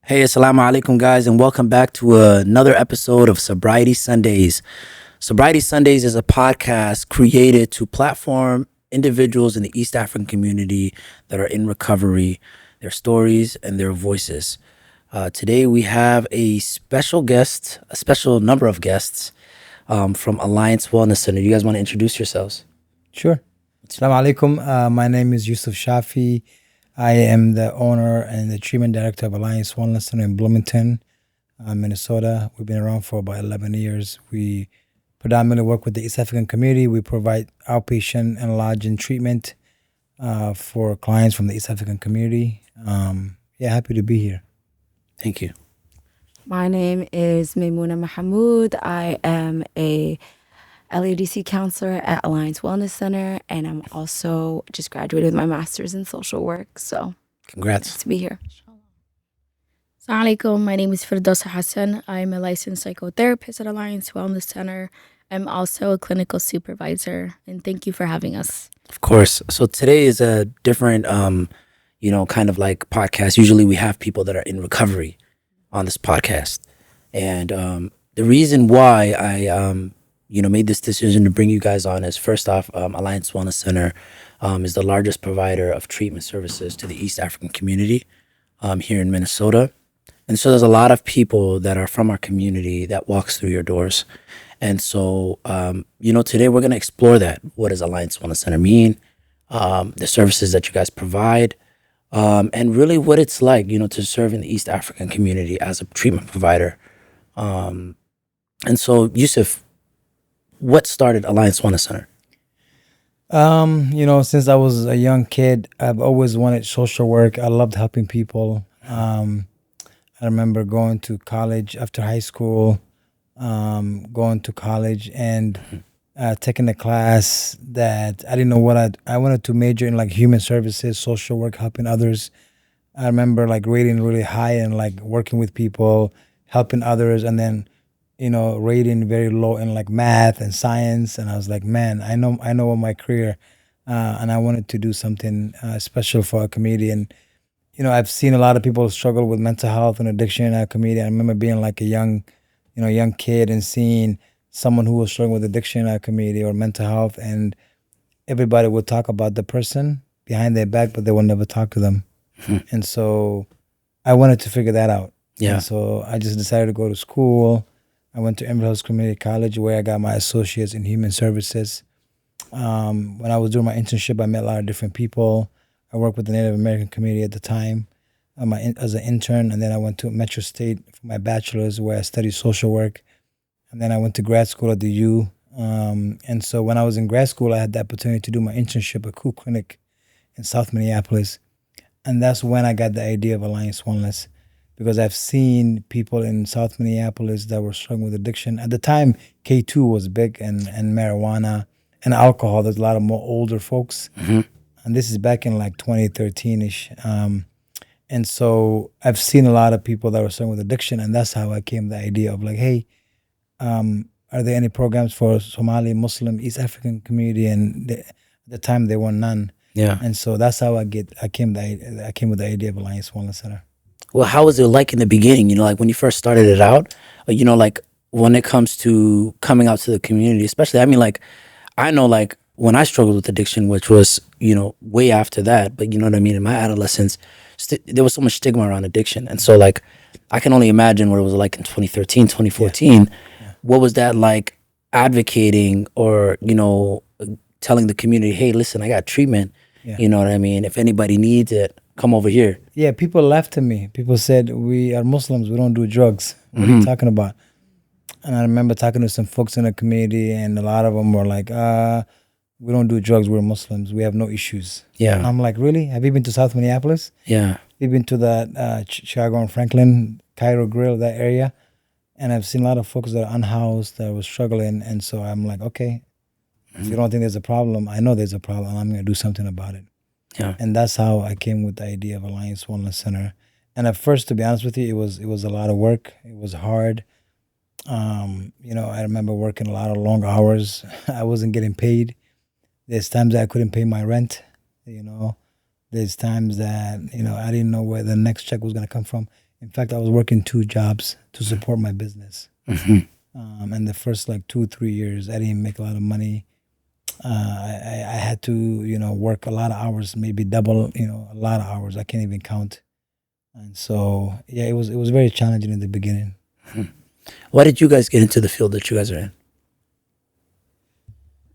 Hey, assalamu alaikum, guys, and welcome back to another episode of Sobriety Sundays. Sobriety Sundays is a podcast created to platform individuals in the East African community that are in recovery, their stories, and their voices. Today, we have a special guest, a special number of guests from Alliance Wellness Center. You guys want to introduce yourselves? Sure. Assalamu alaikum. My name is Yussuf Shafie. I am the owner and the treatment director of Alliance Wellness Center in Bloomington, Minnesota. We've been around for about 11 years. We predominantly work with the East African community. We provide outpatient and lodging treatment for clients from the East African community. Happy to be here. Thank you. My name is Maymuna Mahmood. I am a LADC counselor at Alliance Wellness Center, and I'm also just graduated with my master's in social work. So Congrats. nice to be here. Assalamu alaikum. My name is Fardowsa Hassan. I'm a licensed psychotherapist at Alliance Wellness Center. I'm also a clinical supervisor, and thank you for having us. Of course. So today is a different, kind of like podcast. Usually we have people that are in recovery on this podcast. And the reason why I, made this decision to bring you guys on is first off, Alliance Wellness Center is the largest provider of treatment services to the East African community here in Minnesota. And so there's a lot of people that are from our community that walks through your doors. And so, today we're going to explore that. What does Alliance Wellness Center mean? The services that you guys provide, and really what it's like, to serve in the East African community as a treatment provider. And so, Yussuf, what started Alliance Wellness Center? Since I was a young kid, I've always wanted social work. I loved helping people. I remember going to college after high school, going to college and taking a class that I didn't know what I wanted to major in, like human services, social work, helping others. I remember like rating really high and like working with people, helping others, and then rating very low in like math and science. And I was like, man, I know what my career, and I wanted to do something special for our community. And I've seen a lot of people struggle with mental health and addiction in our community. I remember being like a young kid and seeing someone who was struggling with addiction in our community or mental health, and everybody would talk about the person behind their back, but they would never talk to them. And so I wanted to figure that out. Yeah. And so I just decided to go to school. I went to Emerald Hills Community College where I got my associates in human services. When I was doing my internship, I met a lot of different people. I worked with the Native American community at the time as an intern, and then I went to Metro State for my bachelor's where I studied social work. And then I went to grad school at the U. And so when I was in grad school, I had the opportunity to do my internship at Cool Clinic in South Minneapolis. And that's when I got the idea of Alliance Wellness, because I've seen people in South Minneapolis that were struggling with addiction. At the time, K2 was big and marijuana and alcohol. There's a lot of more older folks. And this is back in like 2013-ish. And so I've seen a lot of people that were struggling with addiction. And that's how I came to the idea of like, hey, are there any programs for Somali, Muslim, East African community? And at the time, there were none. Yeah. And so that's how I came with the idea of Alliance Wellness Center. Well, how was it like in the beginning? Like when you first started it out, like when it comes to coming out to the community, especially, I know like when I struggled with addiction, which was, way after that, but you know what I mean? In my adolescence, there was so much stigma around addiction. And so like, I can only imagine what it was like in 2013, 2014. Yeah. What was that like advocating or, telling the community, hey, listen, I got treatment. Yeah. You know what I mean? If anybody needs it, come over here. Yeah, people laughed at me. People said, we are Muslims, we don't do drugs. What are you talking about? And I remember talking to some folks in the community, and a lot of them were like, we don't do drugs, we're Muslims, we have no issues. Yeah. And I'm like, really? Have you been to South Minneapolis? Yeah. You've been to that Chicago and Franklin, Cairo Grill, that area? And I've seen a lot of folks that are unhoused, that were struggling. And so I'm like, okay, if you don't think there's a problem, I know there's a problem. I'm going to do something about it. Yeah. And that's how I came with the idea of Alliance Wellness Center. And at first, to be honest with you, it was a lot of work. It was hard. I remember working a lot of long hours. I wasn't getting paid. There's times that I couldn't pay my rent. There's times that I didn't know where the next check was going to come from. In fact, I was working 2 jobs to support my business. And the first like 2 3 years, I didn't make a lot of money. I had to, work a lot of hours, maybe double, a lot of hours. I can't even count. And so, yeah, it was very challenging in the beginning. Why did you guys get into the field that you guys are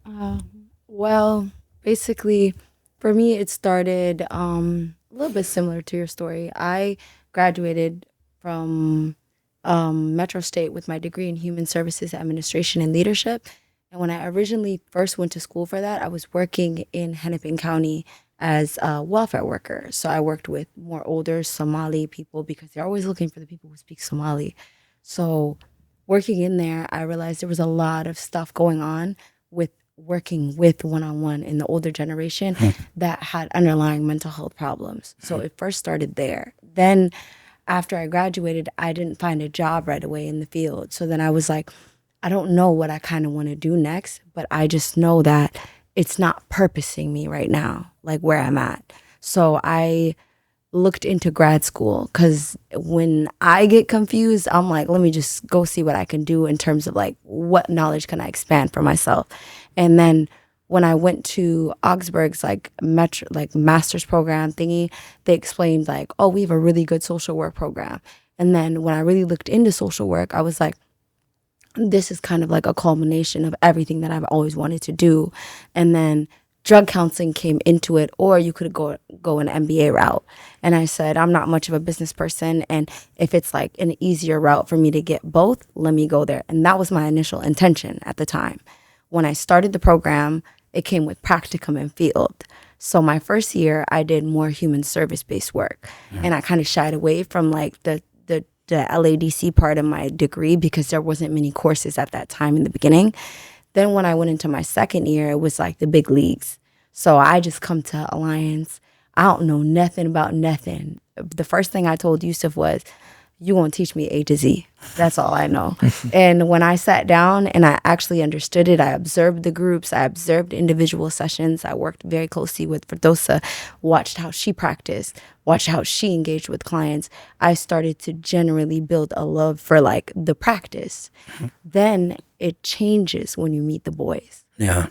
in? Well, basically, for me, it started a little bit similar to your story. I graduated from Metro State with my degree in Human Services Administration and Leadership. And when I originally first went to school for that, I was working in Hennepin County as a welfare worker. So I worked with more older Somali people because they're always looking for the people who speak Somali. So working in there, I realized there was a lot of stuff going on with working with one-on-one in the older generation that had underlying mental health problems. So it first started there. Then after I graduated, I didn't find a job right away in the field. So then I was like, I don't know what I kind of want to do next, but I just know that it's not purposing me right now, like where I'm at. So I looked into grad school because when I get confused, I'm like, let me just go see what I can do in terms of like what knowledge can I expand for myself. And then when I went to Augsburg's like master's program thingy, they explained like, oh, we have a really good social work program. And then when I really looked into social work, I was like, this is kind of like a culmination of everything that I've always wanted to do. And then drug counseling came into it, or you could go an MBA route. And I said, I'm not much of a business person, and if it's like an easier route for me to get both, let me go there. And that was my initial intention at the time. When I started the program, it came with practicum and field. So my first year, I did more human service-based work, and I kind of shied away from like the LADC part of my degree because there wasn't many courses at that time in the beginning. Then when I went into my second year, it was like the big leagues. So I just come to Alliance. I don't know nothing about nothing. The first thing I told Yussuf was, you won't teach me A to Z. That's all I know. And when I sat down and I actually understood it, I observed the groups, I observed individual sessions. I worked very closely with Fardowsa, watched how she practiced, watched how she engaged with clients. I started to generally build a love for like the practice. Then it changes when you meet the boys. Yeah.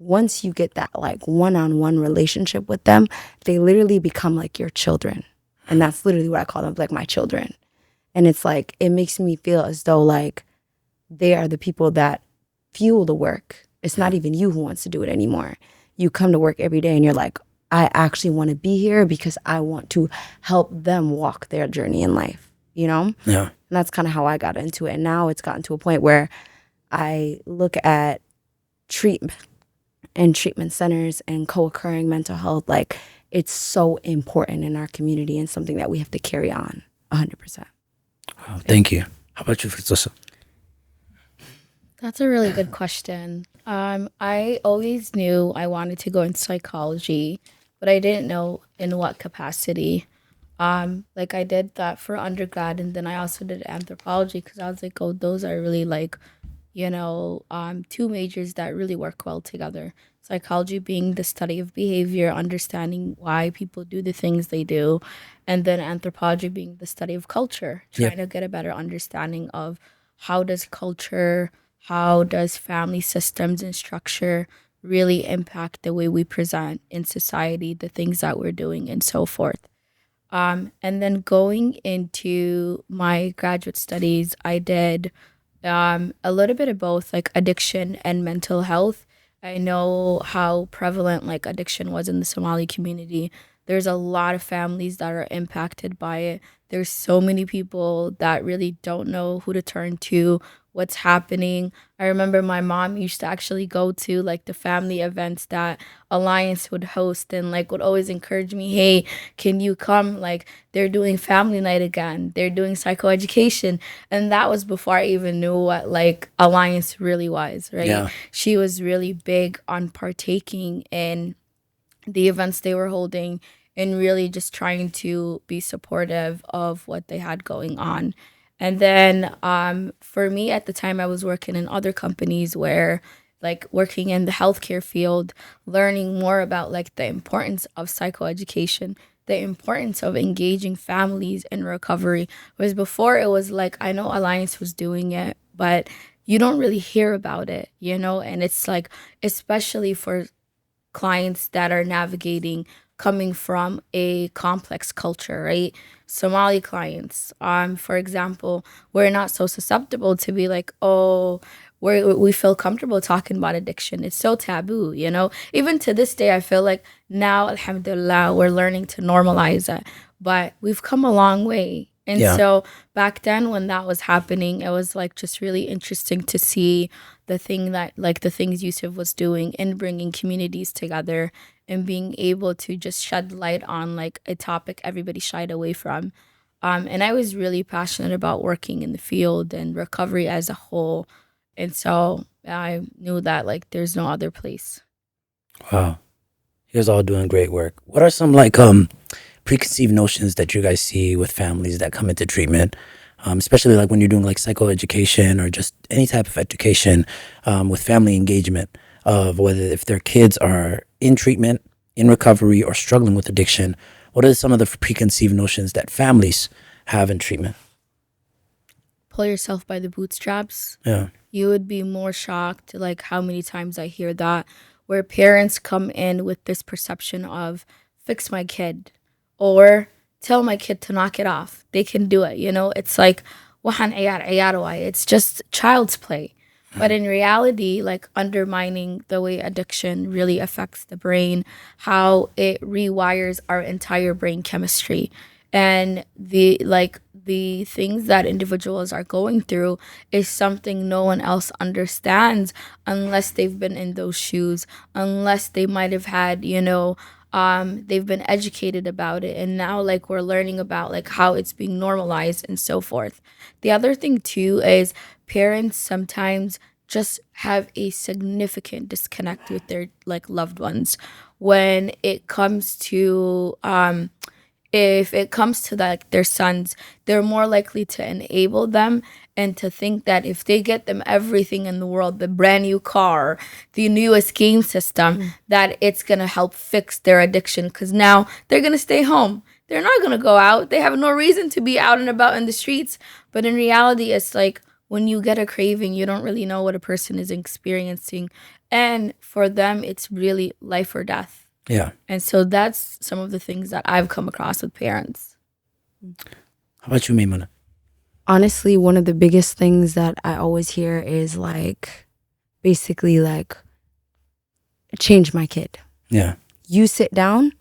Once you get that like one-on-one relationship with them, they literally become like your children. And that's literally what I call them, like my children. And it's like, it makes me feel as though like they are the people that fuel the work. It's not even you who wants to do it anymore. You come to work every day and you're like, I actually want to be here because I want to help them walk their journey in life, you know? Yeah. And that's kind of how I got into it. And now it's gotten to a point where I look at treatment and treatment centers and co-occurring mental health. Like, it's so important in our community and something that we have to carry on 100%. Oh, thank you. How about you, Fardowsa? That's a really good question. I always knew I wanted to go into psychology, but I didn't know in what capacity. Like I did that for undergrad, and then I also did anthropology because I was like, oh, those are really like, two majors that really work well together. Psychology being the study of behavior, understanding why people do the things they do, and then anthropology being the study of culture, trying to get a better understanding of how does culture, how does family systems and structure really impact the way we present in society, the things that we're doing, and so forth. And then going into my graduate studies, I did a little bit of both, like addiction and mental health. I know how prevalent like addiction was in the Somali community. There's a lot of families that are impacted by it. There's so many people that really don't know who to turn to, what's happening. I remember my mom used to actually go to like the family events that Alliance would host and like would always encourage me, hey, can you come? Like they're doing family night again. They're doing psychoeducation. And that was before I even knew what like Alliance really was, right? Yeah. She was really big on partaking in the events they were holding and really just trying to be supportive of what they had going on. And then for me at the time, I was working in other companies where like working in the healthcare field, learning more about like the importance of psychoeducation, the importance of engaging families in recovery. Whereas before it was like, I know Alliance was doing it, but you don't really hear about it, you know? And it's like, especially for clients that are navigating coming from a complex culture, right? Somali clients, for example, we're not so susceptible to be like, oh, we feel comfortable talking about addiction. It's so taboo, you know? Even to this day, I feel like now, alhamdulillah, we're learning to normalize it. But we've come a long way. And Yeah. so back then when that was happening, it was like just really interesting to see the things Yusuf was doing in bringing communities together and being able to just shed light on like a topic everybody shied away from. And I was really passionate about working in the field and recovery as a whole. And so I knew that like there's no other place. Wow. You guys all doing great work. What are some like preconceived notions that you guys see with families that come into treatment, especially like when you're doing like psychoeducation or just any type of education with family engagement of whether if their kids are in treatment, in recovery, or struggling with addiction? What are some of the preconceived notions that families have in treatment? Pull yourself by the bootstraps. Yeah. You would be more shocked like how many times I hear that, where parents come in with this perception of fix my kid or tell my kid to knock it off. They can do it, you know? It's like it's just child's play. But in reality, like undermining the way addiction really affects the brain, how it rewires our entire brain chemistry. And the things that individuals are going through is something no one else understands unless they've been in those shoes, unless they might have had, they've been educated about it. And now like we're learning about like how it's being normalized and so forth. The other thing too is parents sometimes just have a significant disconnect with their like loved ones when it comes to if it comes to like their sons. They're more likely to enable them and to think that if they get them everything in the world, the brand new car, the newest game system, that it's gonna help fix their addiction, because now they're gonna stay home. They're not gonna go out. They have no reason to be out and about in the streets. But in reality, it's like when you get a craving, you don't really know what a person is experiencing. And for them, it's really life or death. Yeah. And so that's some of the things that I've come across with parents. How about you, Maymuna? Honestly, one of the biggest things that I always hear is like, basically like, change my kid. Yeah. You sit down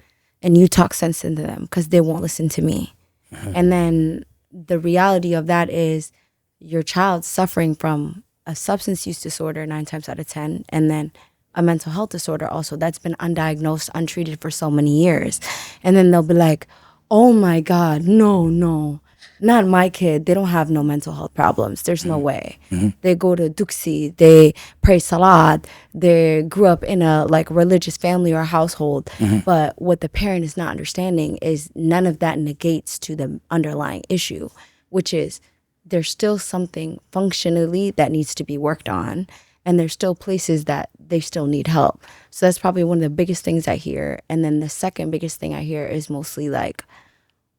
and you talk sense into them because they won't listen to me. And then the reality of that is your child's suffering from a substance use disorder 9 times out of 10, and then a mental health disorder also that's been undiagnosed, untreated for so many years. And then they'll be like, oh my God, no, not my kid. They don't have no mental health problems. There's no way. They go to Duksi, they pray Salat, they grew up in a like religious family or household. But what the parent is not understanding is none of that negates to the underlying issue, which is there's still something functionally that needs to be worked on. And there's still places that they still need help. So that's probably one of the biggest things I hear. And then the second biggest thing I hear is mostly like,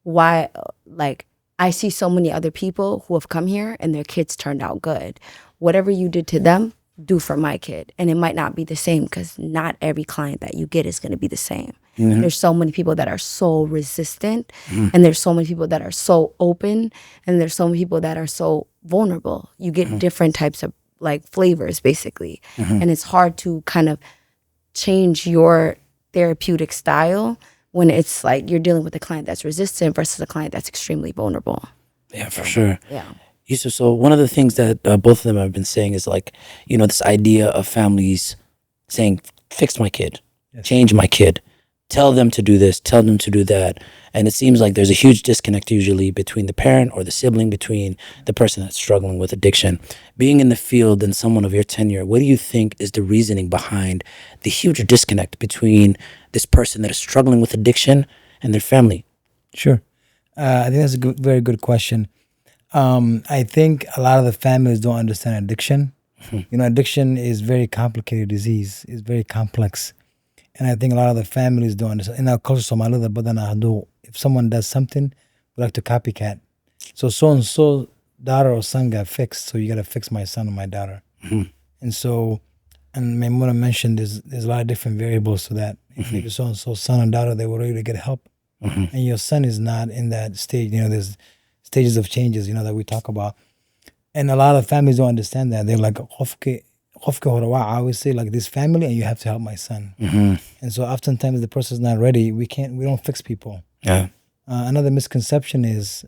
why, like, I see so many other people who have come here and their kids turned out good. Whatever you did to them, do for my kid. And it might not be the same because not every client that you get is going to be the same. There's so many people that are so resistant, and there's so many people that are so open, and there's so many people that are so vulnerable. You get different types of like flavors basically. And it's hard to kind of change your therapeutic style when it's like you're dealing with a client that's resistant versus a client that's extremely vulnerable. Yeah, for sure. Yeah. Yusuf, so one of the things that both of them have been saying is like, this idea of families saying, fix my kid, change my kid, tell them to do this, tell them to do that. And it seems like there's a huge disconnect usually between the parent or the sibling, between the person that's struggling with addiction. Being in the field and someone of your tenure, what do you think is the reasoning behind the huge disconnect between this person that is struggling with addiction and their family? Sure. I think that's a very good question. I think a lot of the families don't understand addiction. Addiction is very complicated disease. It's very complex. And I think a lot of the families don't understand. In our culture, Somalida, but then if someone does something, we like to copycat. So and so daughter or son got fixed, so you got to fix my son or my daughter. And so, and Maymuna mentioned there's a lot of different variables to that. If maybe so and so son or daughter, they were ready to get help, and your son is not in that stage. There's stages of changes, that we talk about. And a lot of families don't understand that. They're like, I always say like this family, and you have to help my son. And so oftentimes the person's not ready. We don't fix people. Yeah. Another misconception is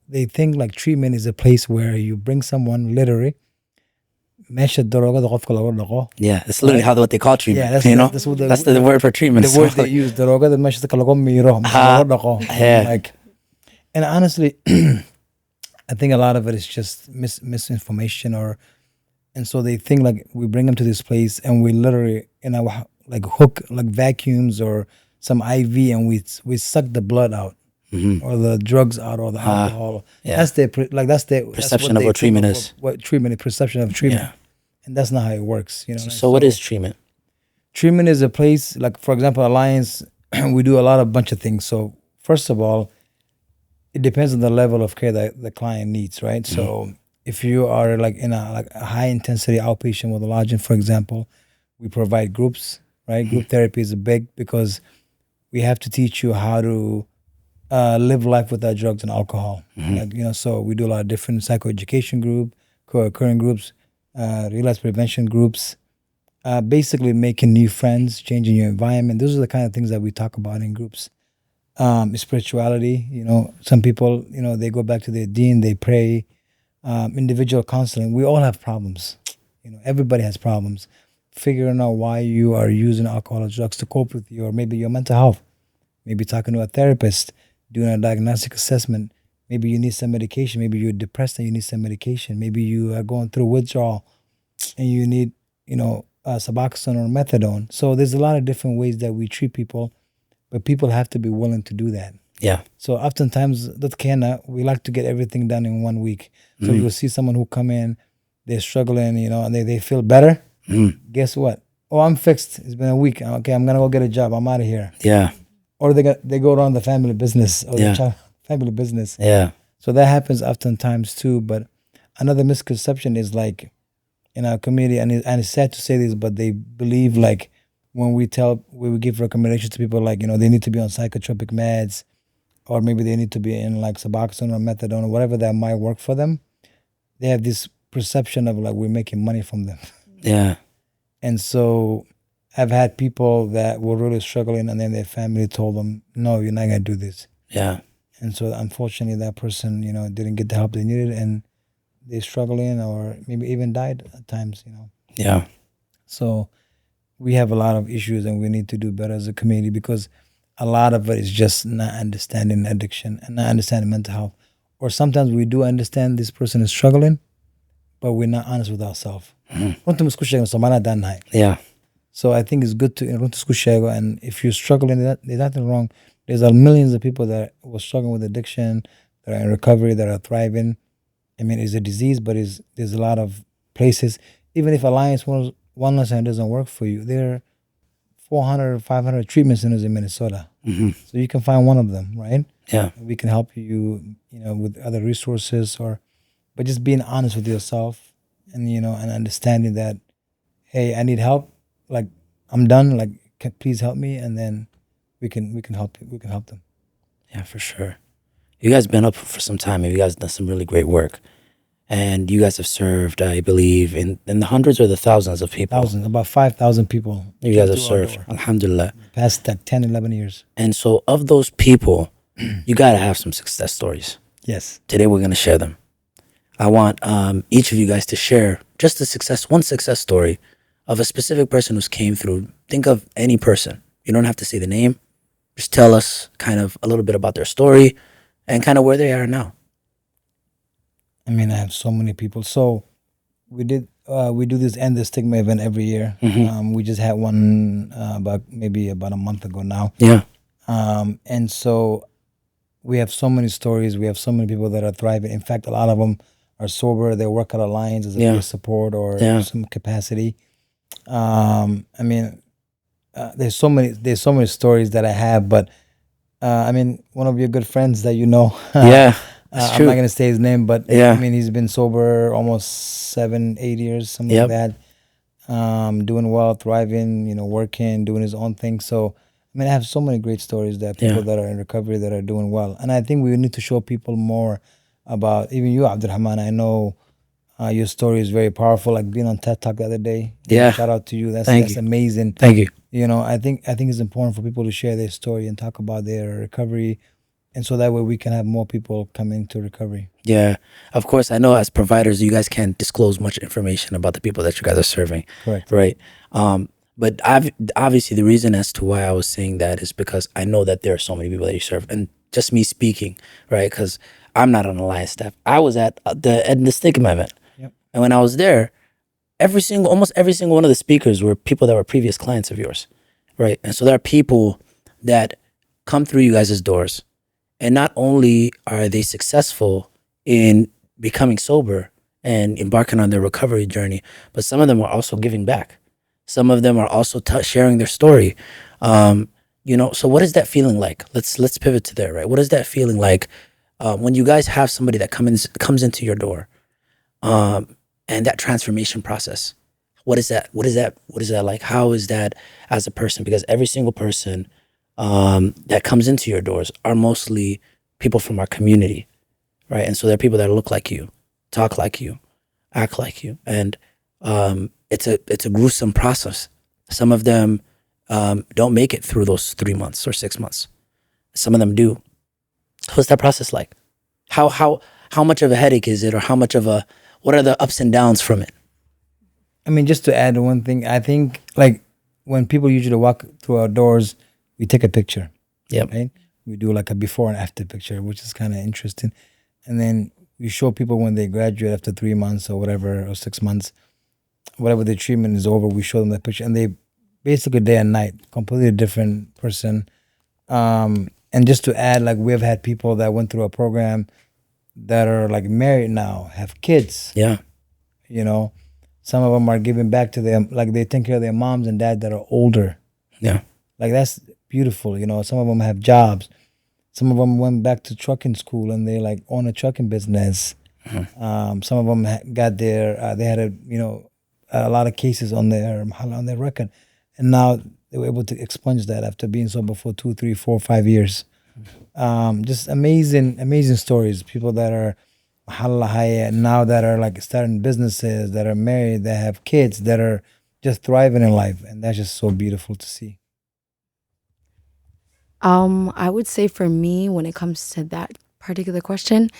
they think like treatment is a place where you bring someone literally. Yeah, that's literally what they call treatment. Yeah, that's the word for treatment. The word they use, like, and honestly, I think a lot of it is just misinformation, and so they think like we bring them to this place and we literally like hook like vacuums or some IV and we suck the blood out or the drugs out or the alcohol. Yeah. That's their perception of what treatment is. What treatment is perception of treatment, and that's not how it works. So what is treatment? Treatment is a place like, for example, Alliance. We do a bunch of things. So first of all, it depends on the level of care that the client needs, right? So if you are like in a high intensity outpatient with a lodging, for example, we provide groups, right? Group therapy is big because we have to teach you how to live life without drugs and alcohol. So we do a lot of different psychoeducation group, co-occurring groups, relapse prevention groups, basically making new friends, changing your environment. Those are the kind of things that we talk about in groups. Spirituality, some people, they go back to their deen, they pray, individual counseling. We all have problems. Everybody has problems. Figuring out why you are using alcohol or drugs to cope with or maybe your mental health. Maybe talking to a therapist, doing a diagnostic assessment. Maybe you need some medication. Maybe you're depressed and you need some medication. Maybe you are going through withdrawal and you need, Suboxone or methadone. So there's a lot of different ways that we treat people, but people have to be willing to do that. Yeah. So oftentimes, we like to get everything done in 1 week. So you'll see someone who come in, they're struggling, and they feel better. Guess what? Oh, I'm fixed. It's been a week. Okay, I'm gonna go get a job. I'm out of here. Yeah. Or they go around the family business or the child family business. Yeah. So that happens oftentimes too. But another misconception is like in our community, and it's sad to say this, but they believe like when we give recommendations to people like they need to be on psychotropic meds, or maybe they need to be in like Suboxone or methadone or whatever that might work for them. They have this perception of like we're making money from them. Yeah. And so I've had people that were really struggling and then their family told them, no, you're not going to do this. Yeah. And so unfortunately that person, didn't get the help they needed and they're struggling or maybe even died at times, Yeah. So we have a lot of issues and we need to do better as a community because a lot of it is just not understanding addiction and not understanding mental health. Or sometimes we do understand this person is struggling, but we're not honest with ourselves. Yeah. So I think it's good to and if you're struggling, there's nothing wrong. There's millions of people that were struggling with addiction, that are in recovery, that are thriving. I mean, it's a disease, but there's a lot of places. Even if Alliance Wellness Center doesn't work for you, there are 400 or 500 treatment centers in Minnesota. So you can find one of them, right? Yeah. We can help you, with other resources but just being honest with yourself and, and understanding that, hey, I need help. Like, I'm done. Like, please help me. And then we can help you. We can help them. Yeah, for sure. You guys been up for some time and you guys done some really great work. And you guys have served, I believe, in the hundreds or the thousands of people. Thousands, about 5,000 people. You guys have served, alhamdulillah. Past that 10, 11 years. And so of those people, you got to have some success stories. Yes. Today we're going to share them. I want each of you guys to share just one success story of a specific person who's came through. Think of any person. You don't have to say the name. Just tell us kind of a little bit about their story and kind of where they are now. I mean, I have so many people. So we do this End the Stigma event every year. We just had one about a month ago now. Yeah. And so we have so many stories. We have so many people that are thriving. In fact, a lot of them are sober. They work at Alliance as a peer support or some capacity. I mean, there's so many stories that I have, but I mean, one of your good friends that you know. Yeah, that's I'm true. not gonna say his name, but Yeah. I mean, he's been sober almost 7, 8 years, something Yep. like that. Doing well, thriving, working, doing his own thing. So, I mean, I have so many great stories that people Yeah. that are in recovery that are doing well, and I think we need to show people more about even you, Abdirahman. I know your story is very powerful. Like being on TED Talk the other day. Yeah. Shout out to you. Thank That's you. amazing. Thank you. I think it's important for people to share their story and talk about their recovery, and so that way we can have more people come into recovery. Yeah, of course. I know as providers, you guys can't disclose much information about the people that you guys are serving, Correct. right? But obviously, the reason as to why I was saying that is because I know that there are so many people that you serve, and just me speaking, right? Because I'm not on Alliance staff. I was at the stigma event, Yep. and when I was there, almost every single one of the speakers were people that were previous clients of yours, right? And so there are people that come through you guys' doors, and not only are they successful in becoming sober and embarking on their recovery journey, but some of them are also giving back. Some of them are also sharing their story. So what is that feeling like? Let's pivot to there, right? What is that feeling like when you guys have somebody that comes into your door, and that transformation process? What is that? What is that like? How is that as a person? Because every single person that comes into your doors are mostly people from our community, right? And so there are people that look like you, talk like you, act like you, and it's a gruesome process. Some of them don't make it through those 3 months or 6 months. Some of them do. What's that process like? How much of a headache is it, or what are the ups and downs from it? I mean, just to add one thing, I think like when people usually walk through our doors, we take a picture. Yep. Right? We do like a before and after picture, which is kind of interesting. And then we show people when they graduate after 3 months or whatever, or 6 months, whatever the treatment is over, we show them the picture. And they basically day and night, completely different person. And just to add, like we have had people that went through a program that are like married now, have kids. Yeah. Some of them are giving back to them, like they take care of their moms and dads that are older. Yeah. Like that's beautiful. Some of them have jobs. Some of them went back to trucking school and they like own a trucking business. Some of them got they had a lot of cases on their record, and now they were able to expunge that after being sober for 2, 3, 4, 5 years. Just amazing stories. People that are now that are like starting businesses, that are married, that have kids, that are just thriving in life, and that's just so beautiful to see. I would say for me, when it comes to that particular question,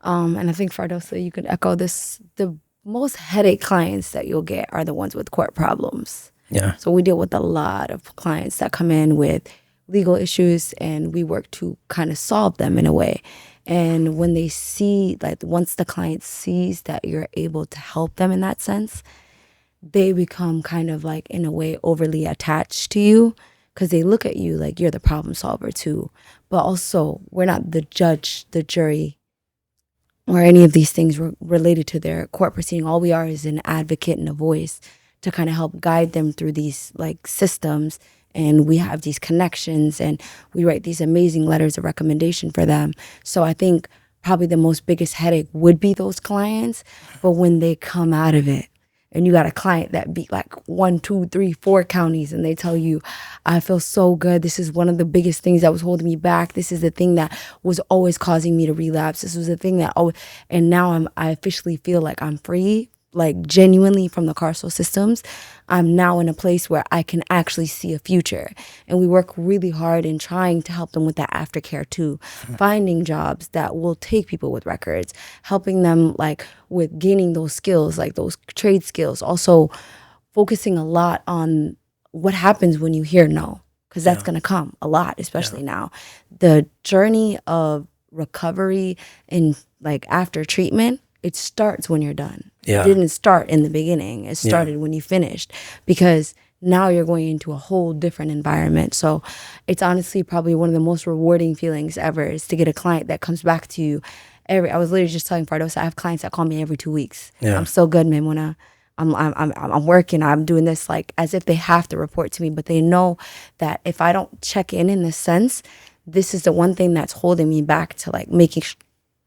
and I think Fardowsa, you could echo this, the most headache clients that you'll get are the ones with court problems. Yeah. So we deal with a lot of clients that come in with legal issues, and we work to kind of solve them in a way. And when they see, like once the client sees that you're able to help them in that sense, they become kind of like in a way overly attached to you, because they look at you like you're the problem solver too. But also, we're not the judge, the jury, or any of these things related to their court proceeding. All we are is an advocate and a voice to kind of help guide them through these like systems. And we have these connections, and we write these amazing letters of recommendation for them. So I think probably the most biggest headache would be those clients. But when they come out of it, and you got a client that beat like 1, 2, 3, 4 counties, and they tell you, I feel so good. This is one of the biggest things that was holding me back. This is the thing that was always causing me to relapse. This was the thing that, and now I officially feel like I'm free, like genuinely from the carceral systems. I'm now in a place where I can actually see a future. And we work really hard in trying to help them with that aftercare too. Finding jobs that will take people with records, helping them like with gaining those skills, like those trade skills. Also focusing a lot on what happens when you hear no, because that's going to come a lot, especially now. The journey of recovery in like after treatment, it starts when you're done. Yeah. It didn't start in the beginning. It started when you finished, because now you're going into a whole different environment. So it's honestly probably one of the most rewarding feelings ever, is to get a client that comes back to you I was literally just telling Fardowsa, I have clients that call me every 2 weeks. Yeah. I'm so good, Maymuna. I'm working, I'm doing this, like as if they have to report to me, but they know that if I don't check in this sense, this is the one thing that's holding me back to like making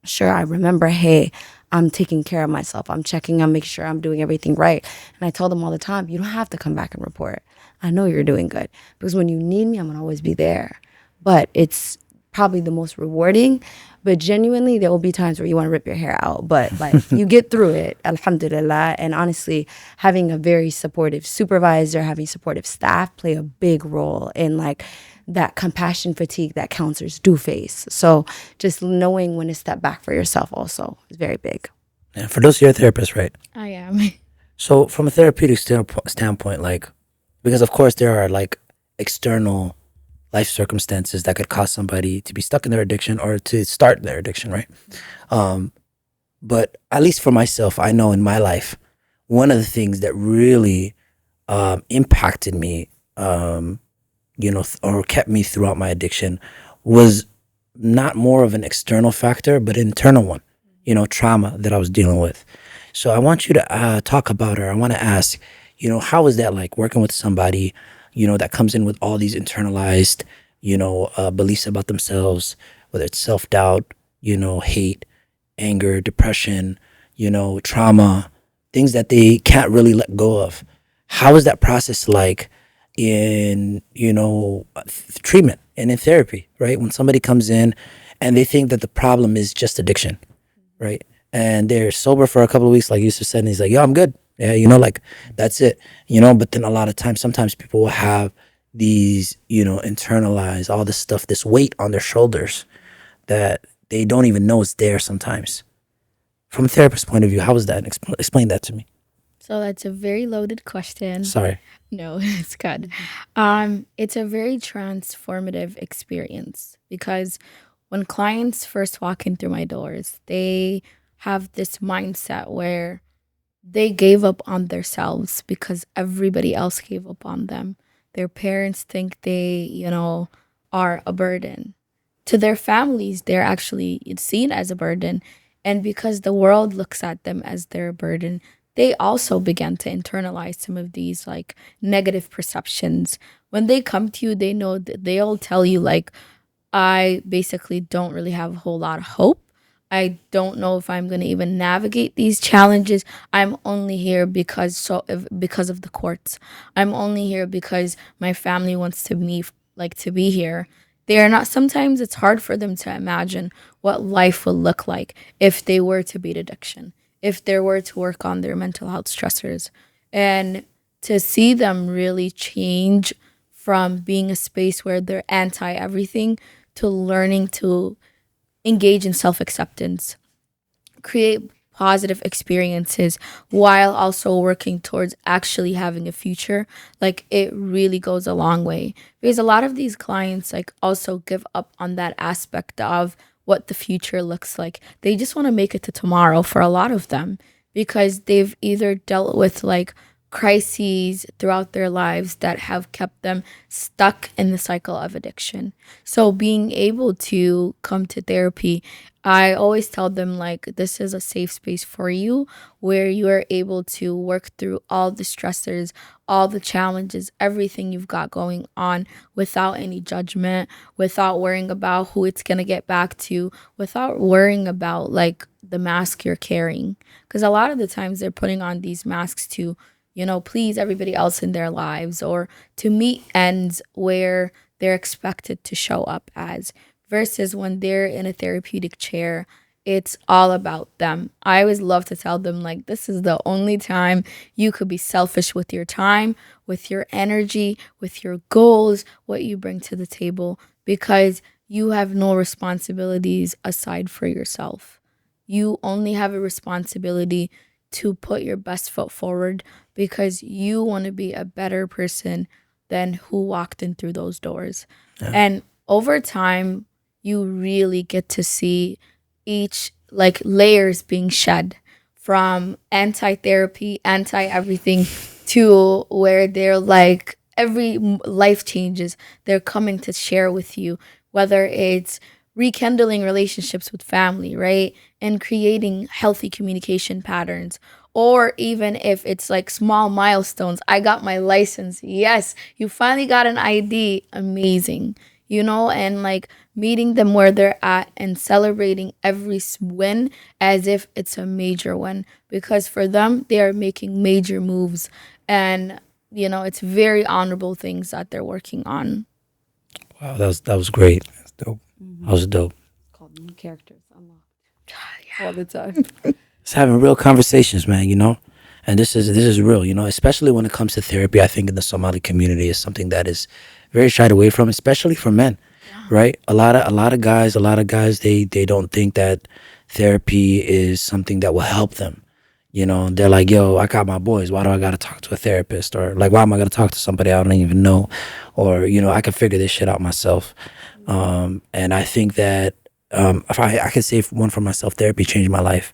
sure I remember, hey, I'm taking care of myself. I'm checking, I'm making sure I'm doing everything right. And I tell them all the time, you don't have to come back and report. I know you're doing good because when you need me, I'm gonna always be there. But it's probably the most rewarding. But genuinely, there will be times where you want to rip your hair out. But like you get through it, alhamdulillah. And honestly, having a very supportive supervisor, having supportive staff play a big role in like that compassion fatigue that counselors do face. So just knowing when to step back for yourself also is very big. Yeah, for those, you're a therapist, right? I am. So from a therapeutic standpoint, like, because of course there are like external life circumstances that could cause somebody to be stuck in their addiction or to start their addiction, right? But at least for myself, I know in my life, one of the things that really impacted me, or kept me throughout my addiction was not more of an external factor, but an internal one, trauma that I was dealing with. So I want you to talk about, or I want to ask, how was that like working with somebody, that comes in with all these internalized, beliefs about themselves, whether it's self-doubt, hate, anger, depression, trauma, things that they can't really let go of. How is that process like in, treatment and in therapy, right? When somebody comes in and they think that the problem is just addiction, right? And they're sober for a couple of weeks, like Yussuf said, and he's like, yo, I'm good. Yeah, like that's it, but then a lot of times, sometimes people will have these, internalize all this stuff, this weight on their shoulders that they don't even know is there sometimes. From a therapist's point of view, how was that? Explain that to me. So that's a very loaded question. Sorry. No, it's good. It's a very transformative experience because when clients first walk in through my doors, they have this mindset where they gave up on themselves because everybody else gave up on them. Their parents think they, are a burden. To their families, they're actually seen as a burden. And because the world looks at them as their burden, they also began to internalize some of these like negative perceptions. When they come to you, they know that they'll tell you like, I basically don't really have a whole lot of hope. I don't know if I'm going to even navigate these challenges. I'm only here because of the courts. I'm only here because my family wants to me to be here. They are not. Sometimes it's hard for them to imagine what life will look like if they were to beat addiction, if they were to work on their mental health stressors, and to see them really change from being a space where they're anti everything to learning to engage in self-acceptance, create positive experiences while also working towards actually having a future, like it really goes a long way. Because a lot of these clients like also give up on that aspect of what the future looks like. They just want to make it to tomorrow for a lot of them because they've either dealt with like crises throughout their lives that have kept them stuck in the cycle of addiction. So being able to come to therapy, I always tell them like this is a safe space for you where you are able to work through all the stressors, all the challenges, everything you've got going on without any judgment, without worrying about who it's going to get back to, without worrying about like the mask you're carrying. Because a lot of the times they're putting on these masks to please everybody else in their lives or to meet ends where they're expected to show up as, versus when they're in a therapeutic chair, it's all about them. I always love to tell them like this is the only time you could be selfish with your time, with your energy, with your goals, what you bring to the table, because you have no responsibilities aside for yourself. You only have a responsibility to put your best foot forward because you want to be a better person than who walked in through those doors. Yeah. And over time, you really get to see each like layers being shed from anti-therapy, anti-everything to where they're like every life changes. They're coming to share with you, whether it's rekindling relationships with family, right? and creating healthy communication patterns. Or even if it's like small milestones, I got my license. Yes, you finally got an ID. Amazing. And like meeting them where they're at and celebrating every win as if it's a major win. Because for them, they are making major moves. And, it's very honorable things that they're working on. Wow, that was great. That's dope. That was dope. Called new characters unlocked all the time. It's having real conversations, man. And this is real. Especially when it comes to therapy. I think in the Somali community is something that is very shied away from, especially for men, right? A lot of guys, they don't think that therapy is something that will help them. They're like, yo, I got my boys. Why do I got to talk to a therapist? Or like, why am I going to talk to somebody I don't even know? Or, I can figure this shit out myself. And I think that if I could say one for myself, therapy changed my life.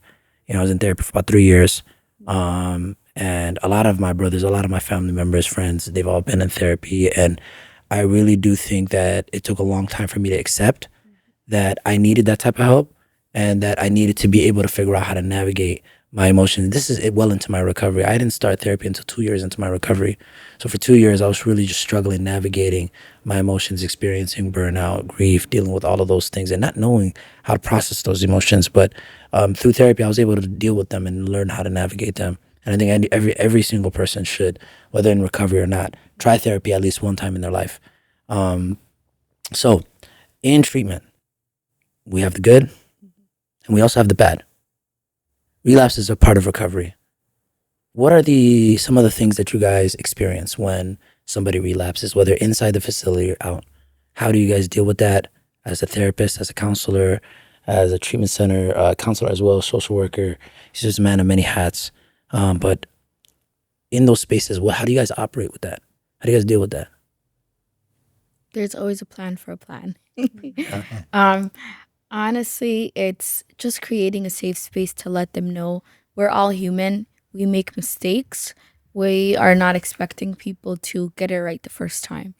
I was in therapy for about 3 years. And a lot of my brothers, a lot of my family members, friends, they've all been in therapy. And I really do think that it took a long time for me to accept that I needed that type of help and that I needed to be able to figure out how to navigate my emotions. This is it well into my recovery. I didn't start therapy until 2 years into my recovery. So for 2 years, I was really just struggling, navigating my emotions, experiencing burnout, grief, dealing with all of those things and not knowing how to process those emotions. But through therapy, I was able to deal with them and learn how to navigate them. And I think every single person should, whether in recovery or not, try therapy at least one time in their life. So in treatment, we have the good and we also have the bad. Relapses are part of recovery. What are some of the things that you guys experience when somebody relapses, whether inside the facility or out? How do you guys deal with that as a therapist, as a counselor, as a treatment center counselor as well, social worker? He's just a man of many hats. But in those spaces, how do you guys operate with that? How do you guys deal with that? There's always a plan for a plan. Honestly, it's just creating a safe space to let them know we're all human. We make mistakes. We are not expecting people to get it right the first time.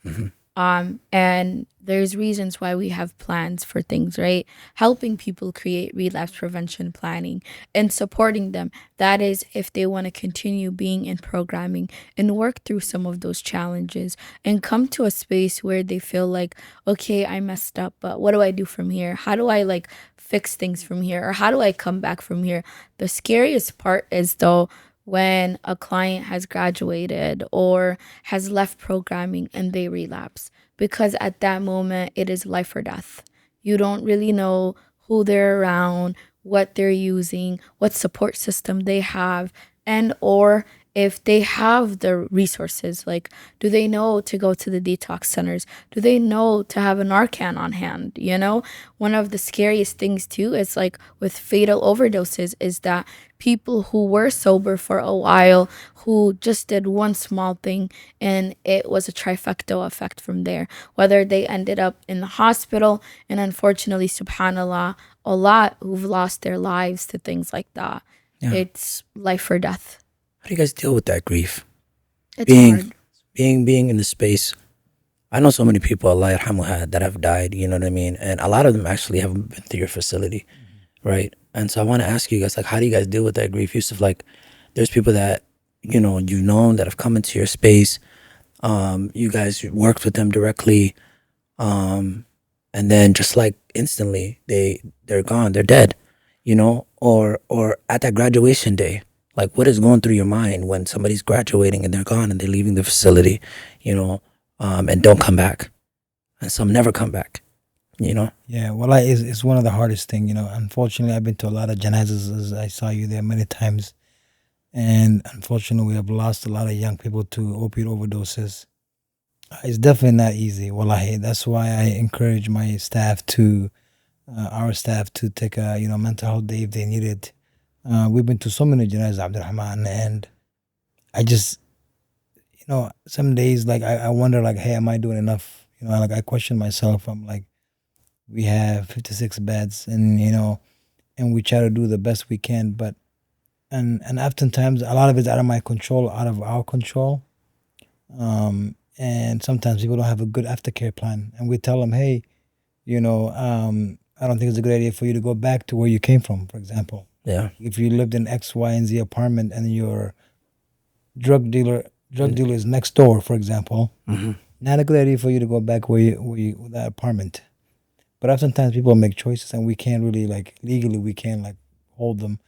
And there's reasons why we have plans for things, right? Helping people create relapse prevention planning and supporting them. That is, if they want to continue being in programming and work through some of those challenges and come to a space where they feel like, okay, I messed up, but what do I do from here? How do I like fix things from here? Or how do I come back from here? The scariest part is though, when a client has graduated or has left programming and they relapse, because at that moment it is life or death. You don't really know who they're around, what they're using, what support system they have, and or if they have the resources. Like, do they know to go to the detox centers? Do they know to have a Narcan on hand? One of the scariest things too is like with fatal overdoses is that people who were sober for a while, who just did one small thing, and it was a trifecta effect from there. Whether they ended up in the hospital, and unfortunately, subhanallah, a lot who've lost their lives to things like that. Yeah. It's life or death. How do you guys deal with that grief? It's hard. Being in the space. I know so many people, Allah yarhamuha, that have died, you know what I mean? And a lot of them actually haven't been through your facility, right? And so I want to ask you guys, like, how do you guys deal with that grief? Yussuf, like, there's people that, you've known that have come into your space. You guys worked with them directly. And then just like instantly, they're gone, they're dead, or at that graduation day. Like, what is going through your mind when somebody's graduating and they're gone and they're leaving the facility, and don't come back, and some never come back, Yeah, well, it's one of the hardest thing, Unfortunately, I've been to a lot of janazas. I saw you there many times, and unfortunately, we have lost a lot of young people to opioid overdoses. It's definitely not easy. Wallahi, that's why I encourage my staff our staff to take a mental health day if they need it. We've been to so many janazas, Abdirahman, and I just, some days like I wonder like, hey, am I doing enough? Like I question myself. I'm like, we have 56 beds, and and we try to do the best we can, but and oftentimes a lot of it's out of my control, out of our control. And sometimes people don't have a good aftercare plan, and we tell them, hey, I don't think it's a good idea for you to go back to where you came from, for example. Yeah. If you lived in X, Y, and Z apartment and your drug dealer is next door, for example, not a good idea for you to go back where you that apartment. But oftentimes people make choices and we can't really like legally we can't like hold them.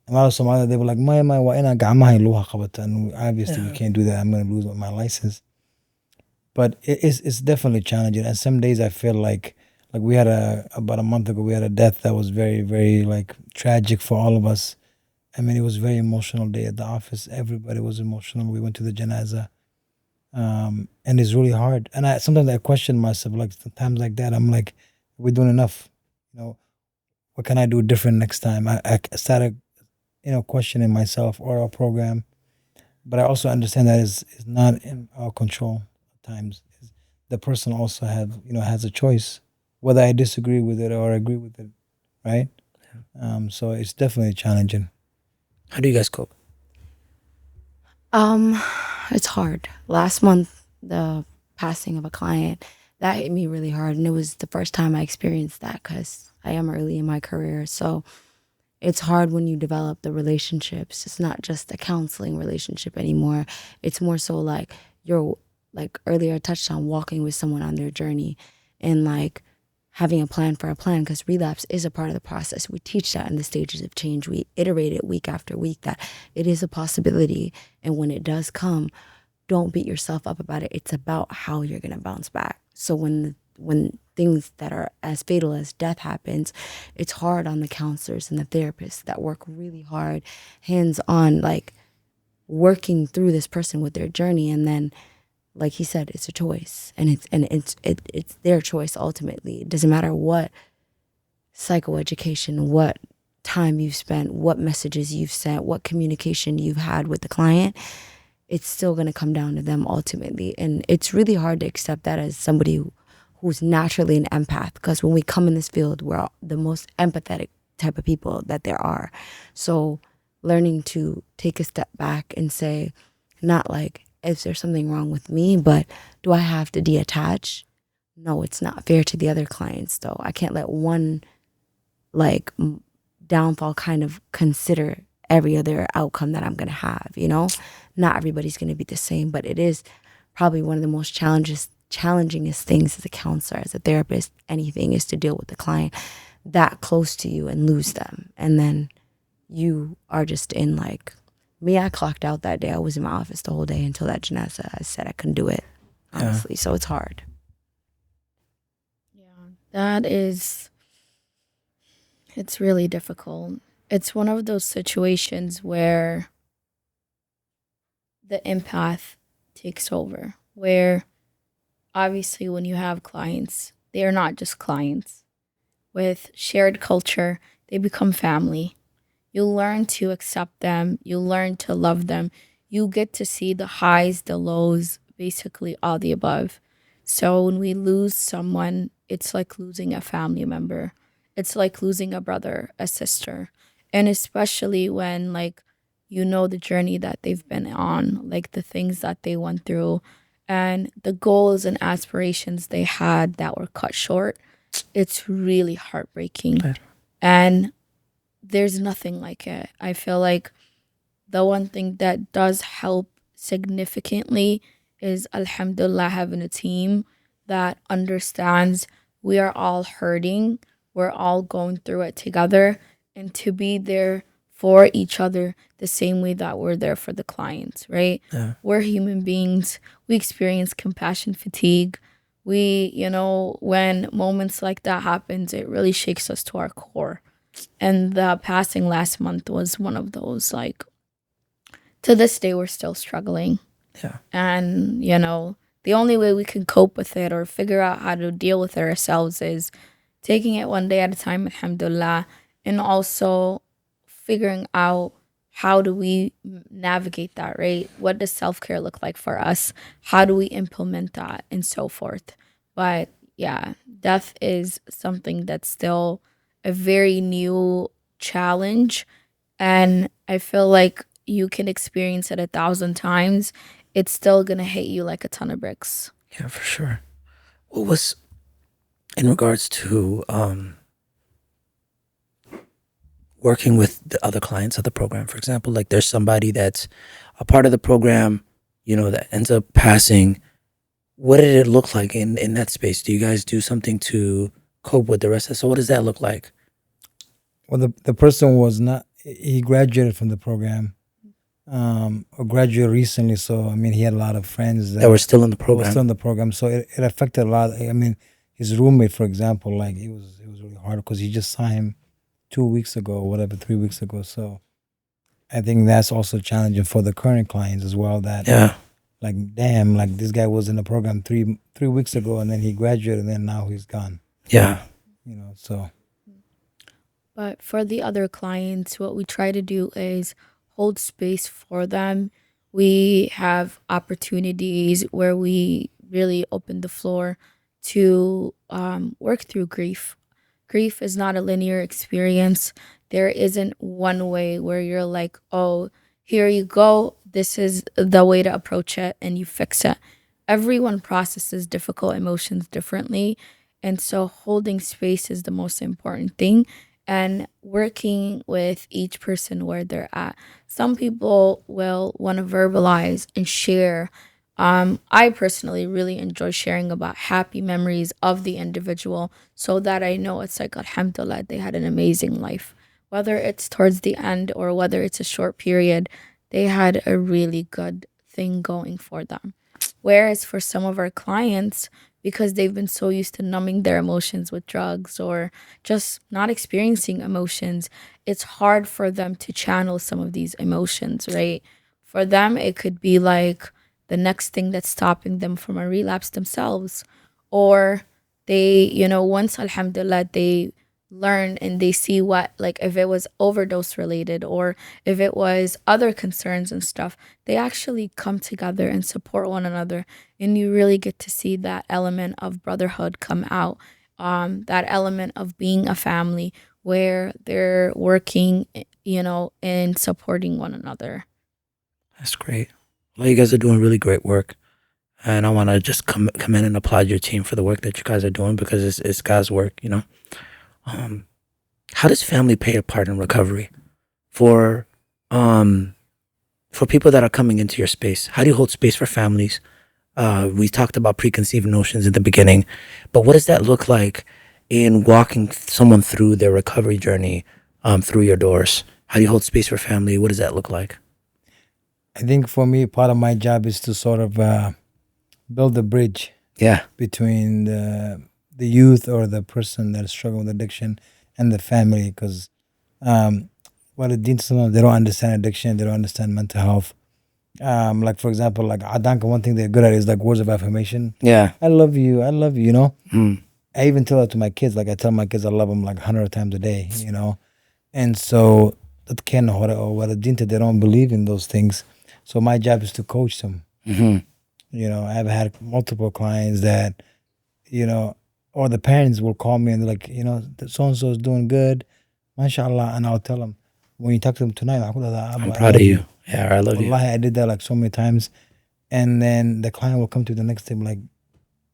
And a lot of Somalia they were like, my wa ina gacmaha luha qabata," and obviously we can't do that. I'm gonna lose my license. But it's definitely challenging. And some days I feel like we had about a month ago we had a death that was very, very like tragic for all of us. I mean, it was a very emotional day at the office. Everybody was emotional. We went to the janaza. And it's really hard. And sometimes I question myself, like times like that, I'm like, we're doing enough. You know, what can I do different next time? I started, questioning myself or our program. But I also understand that it's not in our control at times. The person also has a choice, whether I disagree with it or agree with it, right? So it's definitely challenging. How do you guys cope? It's hard. Last month, the passing of a client, that hit me really hard. And it was the first time I experienced that because I am early in my career. So it's hard when you develop the relationships. It's not just a counseling relationship anymore. It's more so like you're, like earlier I touched on, walking with someone on their journey and like having a plan for a plan, because relapse is a part of the process. We teach that in the stages of change. We iterate it week after week that it is a possibility. And when it does come, don't beat yourself up about it. It's about how you're going to bounce back. So when things that are as fatal as death happens, it's hard on the counselors and the therapists that work really hard, hands on, like working through this person with their journey. And then, like he said, it's a choice, and it's their choice ultimately. It doesn't matter what psychoeducation, what time you've spent, what messages you've sent, what communication you've had with the client. It's still going to come down to them ultimately. And it's really hard to accept that as somebody who's naturally an empath, because when we come in this field, we're the most empathetic type of people that there are. So learning to take a step back and say, not like, is there something wrong with me, but do I have to detach? No, it's not fair to the other clients though. I can't let one like downfall kind of consider every other outcome that I'm going to have, Not everybody's going to be the same, but it is probably one of the most challengingest things as a counselor, as a therapist, anything, is to deal with the client that close to you and lose them. And then you are just in like, me, I clocked out that day. I was in my office the whole day until that janazah. I said I couldn't do it, honestly. So it's hard. Yeah, it's really difficult. It's one of those situations where the empath takes over, where obviously when you have clients, they are not just clients. With shared culture, they become family. You learn to accept them. You learn to love them. You get to see the highs, the lows, basically all the above. So when we lose someone, it's like losing a family member. It's like losing a brother, a sister. And especially when the journey that they've been on, like the things that they went through and the goals and aspirations they had that were cut short, it's really heartbreaking. Right. And there's nothing like it. I feel like the one thing that does help significantly is, alhamdulillah, having a team that understands we are all hurting, we're all going through it together, and to be there for each other the same way that we're there for the clients, right? Yeah. We're human beings. We experience compassion fatigue. When moments like that happens, it really shakes us to our core. And the passing last month was one of those, to this day, we're still struggling. Yeah. And, the only way we can cope with it or figure out how to deal with it ourselves is taking it one day at a time, alhamdulillah, and also figuring out how do we navigate that, right? What does self-care look like for us? How do we implement that, and so forth? But yeah, death is something that's still a very new challenge. And I feel like you can experience it 1,000 times. It's still going to hit you like a ton of bricks. Yeah, for sure. What was, in regards to working with the other clients of the program? For example, like there's somebody that's a part of the program, that ends up passing. What did it look like in that space? Do you guys do something to cope with the rest of it? So what does that look like? Well, the person was not. He graduated from the program, or graduated recently. So I mean, he had a lot of friends That were still in the were program. still in the program. So it affected a lot. I mean, his roommate, for example, like it was really hard because he just saw him 2 weeks ago, or whatever, 3 weeks ago. So I think that's also challenging for the current clients as well. That Yeah. like, damn, like this guy was in the program three weeks ago, and then he graduated, and then now he's gone. Yeah. So. But for the other clients, what we try to do is hold space for them. We have opportunities where we really open the floor to work through grief. Grief is not a linear experience. There isn't one way where you're like, oh, here you go. This is the way to approach it and you fix it. Everyone processes difficult emotions differently. And so holding space is the most important thing and working with each person where they're at. Some people will want to verbalize and share. I personally really enjoy sharing about happy memories of the individual so that I know it's like, alhamdulillah, they had an amazing life. Whether it's towards the end or whether it's a short period, they had a really good thing going for them. Whereas for some of our clients, because they've been so used to numbing their emotions with drugs or just not experiencing emotions, it's hard for them to channel some of these emotions, right? For them, it could be like the next thing that's stopping them from a relapse themselves. Or they, once, alhamdulillah, they learn and they see what, like if it was overdose related or if it was other concerns and stuff, they actually come together and support one another. And you really get to see that element of brotherhood come out, that element of being a family where they're working, and supporting one another. That's great. Well, you guys are doing really great work. And I want to just come in and applaud your team for the work that you guys are doing because it's God's work, How does family play a part in recovery for people that are coming into your space? How do you hold space for families? We talked about preconceived notions at the beginning, but what does that look like in walking someone through their recovery journey through your doors? How do you hold space for family? What does that look like? I think for me, part of my job is to sort of build a bridge Yeah. between the youth or the person that's struggling with addiction and the family, because they don't understand addiction, they don't understand mental health. Like for example, like Adanka, one thing they're good at is like words of affirmation. Yeah. I love you, Mm. I even tell that to my kids. Like I tell my kids I love them like 100 times a day, And so that can or they don't believe in those things. So my job is to coach them. Hmm. I've had multiple clients that, or the parents will call me and they're like, so and so is doing good, mashallah, and I'll tell them when you talk to them tonight, I'm proud of you. Yeah, I love you. Wallahi, I did that like so many times, and then the client will come to the next day like,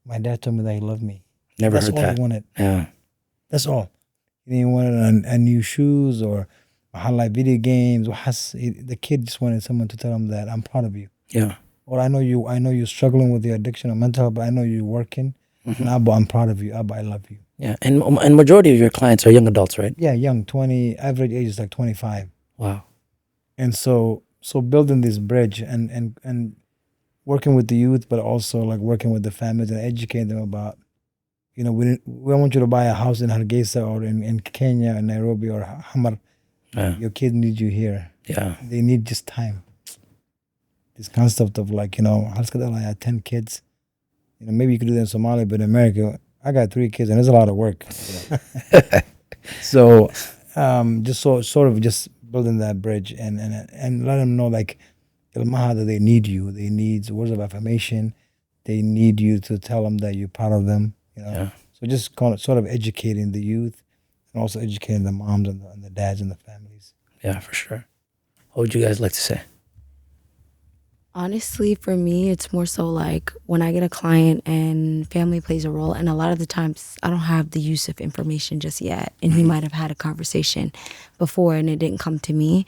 my dad told me that he loved me. Never That's heard all that. he wanted. Yeah. That's all. He didn't want a new shoes or highlight video games. The kid just wanted someone to tell him that I'm proud of you. Yeah. Or I know you're struggling with your addiction or mental health, but I know you're working. Mhm. And Abba, I'm proud of you. Abba, I love you. Yeah. And majority of your clients are young adults, right? Yeah, young, 20, average age is like 25. Wow. And so building this bridge and working with the youth, but also like working with the families and educating them about, we don't want you to buy a house in Hargeisa or in Kenya or Nairobi or Hamar. Yeah. Your kids need you here. Yeah. They need just time. This concept of like, I had 10 kids. Maybe you could do that in Somalia, but in America, I got 3 kids and it's a lot of work. So just sort of just building that bridge and let them know like that they need you. They need words of affirmation. They need you to tell them that you're proud of them. Yeah. So just sort of educating the youth and also educating the moms and the dads and the families. Yeah, for sure. What would you guys like to say? Honestly, for me, it's more so like when I get a client and family plays a role, and a lot of the times I don't have the use of information just yet, and he might have had a conversation before and it didn't come to me.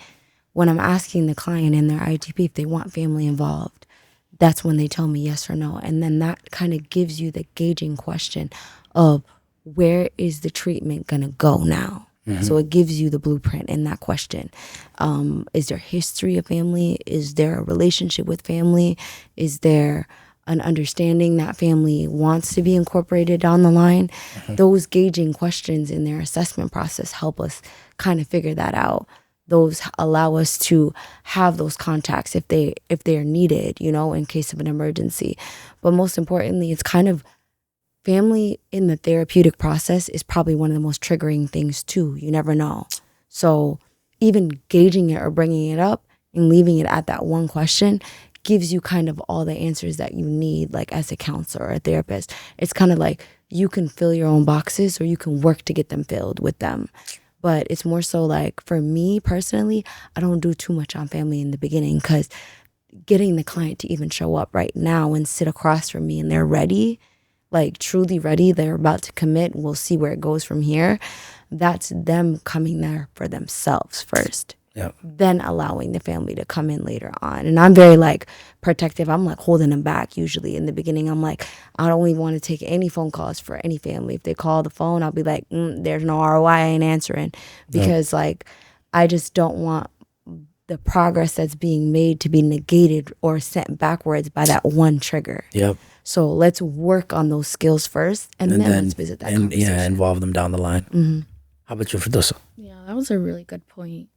When I'm asking the client in their ITP if they want family involved, that's when they tell me yes or no. And then that kind of gives you the gauging question of where is the treatment going to go now? So it gives you the blueprint in that question. Is there history of family? Is there a relationship with family? Is there an understanding that family wants to be incorporated down the line? Those gauging questions in their assessment process help us kind of figure that out. Those allow us to have those contacts if they are needed, in case of an emergency. But most importantly, it's kind of family in the therapeutic process is probably one of the most triggering things too. You never know. So even gauging it or bringing it up and leaving it at that one question gives you kind of all the answers that you need, like as a counselor or a therapist. It's kind of like you can fill your own boxes or you can work to get them filled with them. But it's more so like, for me personally, I don't do too much on family in the beginning, because getting the client to even show up right now and sit across from me and they're ready, like truly ready, they're about to commit, we'll see where it goes from here. That's them coming there for themselves first. Yeah. Then allowing the family to come in later on. And I'm very like protective. I'm like holding them back usually in the beginning. I'm like, I don't even want to take any phone calls for any family. If they call the phone, I'll be like, there's no ROI, I ain't answering. Because like, I just don't want the progress that's being made to be negated or sent backwards by that one trigger. Yep. So let's work on those skills first, and then let's visit that conversation. Yeah, involve them down the line. How about you, Fardowsa? Yeah, that was a really good point.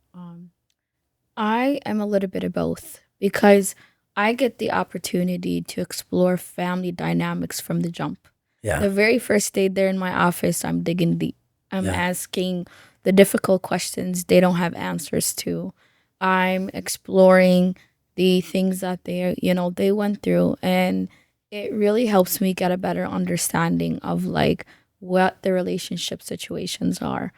I am a little bit of both because I get the opportunity to explore family dynamics from the jump. Yeah. The very first day there in my office, I'm digging deep. I'm asking the difficult questions they don't have answers to. I'm exploring the things that they went through, and it really helps me get a better understanding of like what the relationship situations are.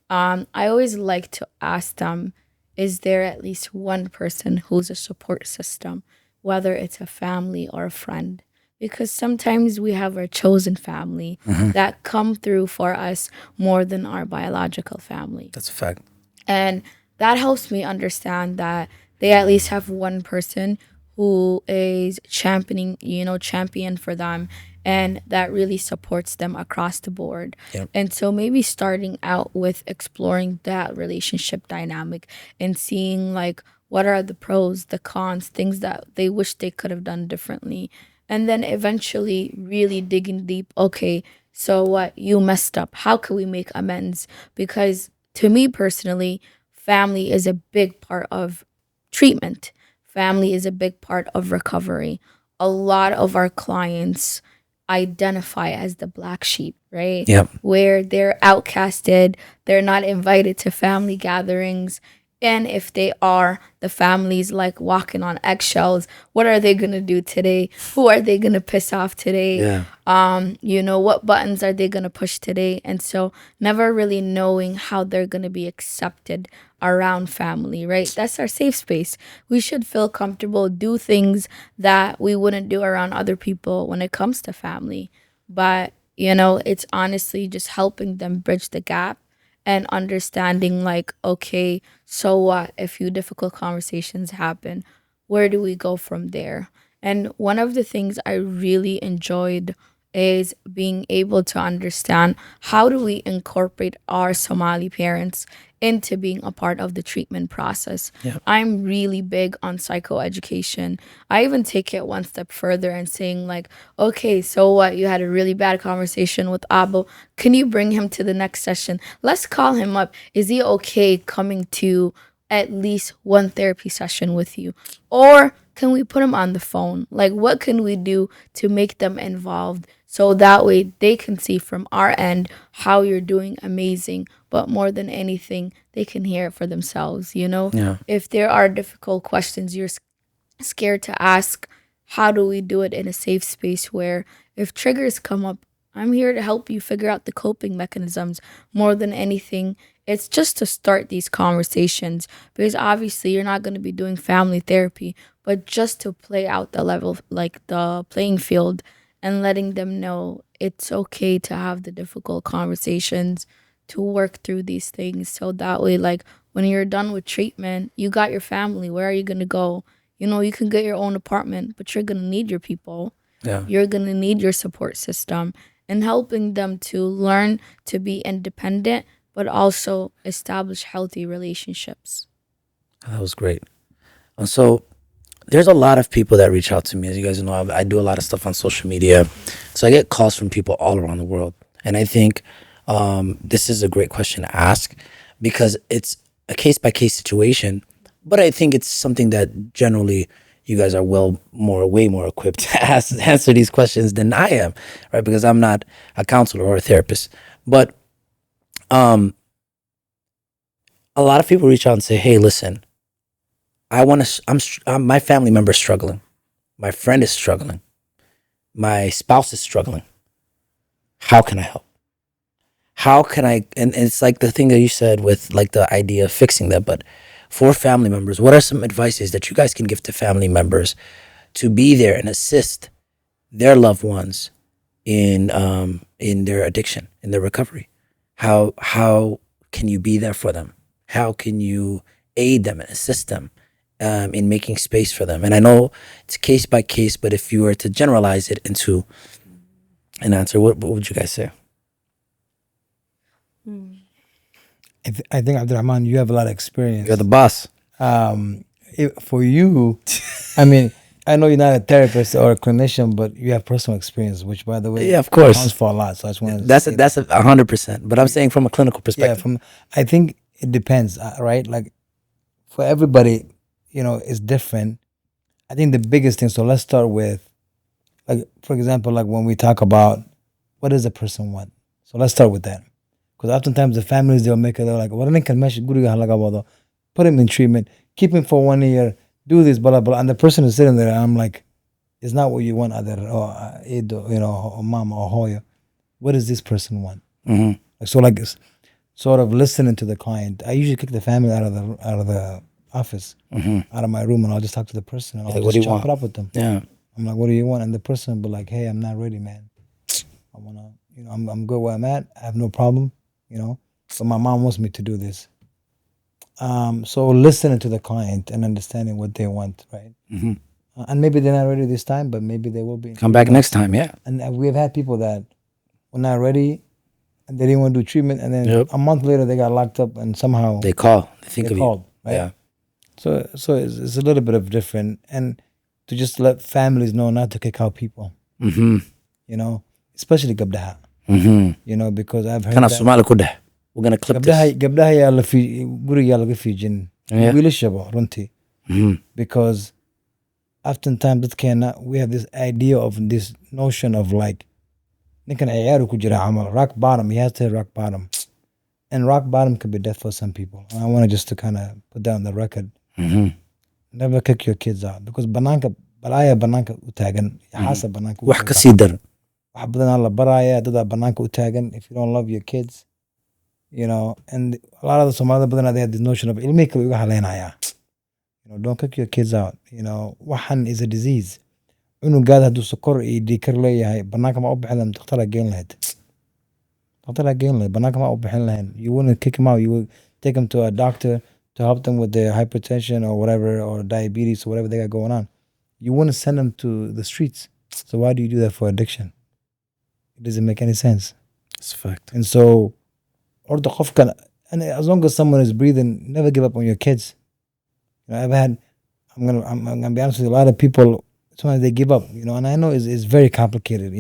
I always like to ask them, is there at least one person who's a support system, whether it's a family or a friend? Because sometimes we have our chosen family that come through for us more than our biological family. That's a fact. And that helps me understand that they at least have one person who is champion for them, and that really supports them across the board. Yep. And so maybe starting out with exploring that relationship dynamic and seeing like what are the pros, the cons, things that they wish they could have done differently. And then eventually really digging deep. Okay, so what? You messed up. How can we make amends? Because to me personally, family is a big part of treatment. Family is a big part of recovery. A lot of our clients identify as the black sheep, right? Yep. Where they're outcasted, they're not invited to family gatherings. And if they are, the family's like walking on eggshells. What are they gonna do today? Who are they gonna piss off today? Yeah. What buttons are they gonna push today? And so never really knowing how they're gonna be accepted around family, right? That's our safe space. We should feel comfortable, do things that we wouldn't do around other people when it comes to family. But, it's honestly just helping them bridge the gap and understanding like, okay, so what? A few difficult conversations happen. Where do we go from there? And one of the things I really enjoyed is being able to understand how do we incorporate our Somali parents into being a part of the treatment process. Yeah. I'm really big on psychoeducation. I even take it one step further and saying like, okay, so what? You had a really bad conversation with Abo. Can you bring him to the next session? Let's call him up. Is he okay coming to at least one therapy session with you? Or can we put him on the phone? Like, what can we do to make them involved so that way they can see from our end how you're doing amazing, but more than anything, they can hear it for themselves, Yeah. If there are difficult questions you're scared to ask, how do we do it in a safe space where if triggers come up, I'm here to help you figure out the coping mechanisms more than anything. it's just to start these conversations, because obviously you're not going to be doing family therapy, but just to play out the level, like the playing field, and letting them know it's okay to have the difficult conversations, to work through these things, so that way, like, when you're done with treatment, you got your family. Where are you going to go? You know, you can get your own apartment, but you're going to need your people. Yeah. You're going to need your support system, and helping them to learn to be independent, but also establish healthy relationships. That was great. And so there's a lot of people that reach out to me. As you guys know, I do a lot of stuff on social media. So I get calls from people all around the world. And I think this is a great question to ask because it's a case-by-case situation. But I think it's something that generally you guys are way more equipped to answer these questions than I am, right? Because I'm not a counselor or a therapist. But a lot of people reach out and say, hey, listen, my family member is struggling. My friend is struggling. My spouse is struggling. How can I help? How can I, and it's like the thing that you said with like the idea of fixing that, but for family members, what are some advices that you guys can give to family members to be there and assist their loved ones in their addiction, in their recovery? How can you be there for them? How can you aid them and assist them in making space for them? And I know it's case by case, but if you were to generalize it into an answer, what would you guys say? I think Abdirahman, you have a lot of experience. You're the boss. For you, I mean, I know you're not a therapist or a clinician, but you have personal experience, which, by the way, Yeah, of course, counts for a lot. So I just want to that's 100%. But I'm saying from a clinical perspective. I think it depends, right? Like for everybody, it's different. I think the biggest thing. So let's start with, like, for example, like when we talk about what does a person want. So let's start with that. Because oftentimes the families, they'll make it, they're like, put him in treatment, keep him for 1 year, do this, blah, blah. And the person is sitting there, and I'm like, it's not what you want, either, or mom or Hoya. What does this person want? Mm-hmm. So, like, sort of listening to the client. I usually kick the family out of the office, out of my room, and I'll just talk to the person, and I'll just chop it up with them. Yeah. I'm like, what do you want? And the person will be like, hey, I'm not ready, man. I want to, I'm good where I'm at. I have no problem. But my mom wants me to do this. So listening to the client and understanding what they want, right? Mm-hmm. And maybe they're not ready this time, but maybe they will be. Come back next time, yeah. And we've had people that were not ready, and they didn't want to do treatment, and then a month later they got locked up, and somehow they call. They called, right? Yeah. So it's a little bit of different, and to just let families know not to kick out people. Mm-hmm. Especially Gabdaha. Mm-hmm. Because I've heard that. We're gonna clip this. Gabdaha yaala guriga laga fiijin. Wiilashaba runtii. Because oftentimes we have this idea of this notion of like ninkan ciyaaru ku jira camal, rock bottom. He has to hit rock bottom, and rock bottom could be death for some people. And I want to just to kind of put that on the record. Never kick your kids out, because balaya banaanka u taagan, xaasa banaanka wax ka sii dar. wax badan la baraya, dadaa banaanka u taagan. If you don't love your kids, and a lot of the Somali badan, they have this notion of ilmihi kale iga haleynaya. Don't kick your kids out. Waxan is a disease. Cunugaada hadduu sokor iyo dhiikar leeyahay, banaanka ma u bixin lahayn, dhakhtar geen lahayd. Banaanka ma u bixin lahayn. You wouldn't kick him out. You would take him to a doctor to help them with their hypertension or whatever, or diabetes or whatever they got going on. You wouldn't send them to the streets. So why do you do that for addiction? It doesn't make any sense. It's a fact. And so, and as long as someone is breathing, never give up on your kids. I'm gonna be honest with you, a lot of people, sometimes they give up, and I know it's very complicated,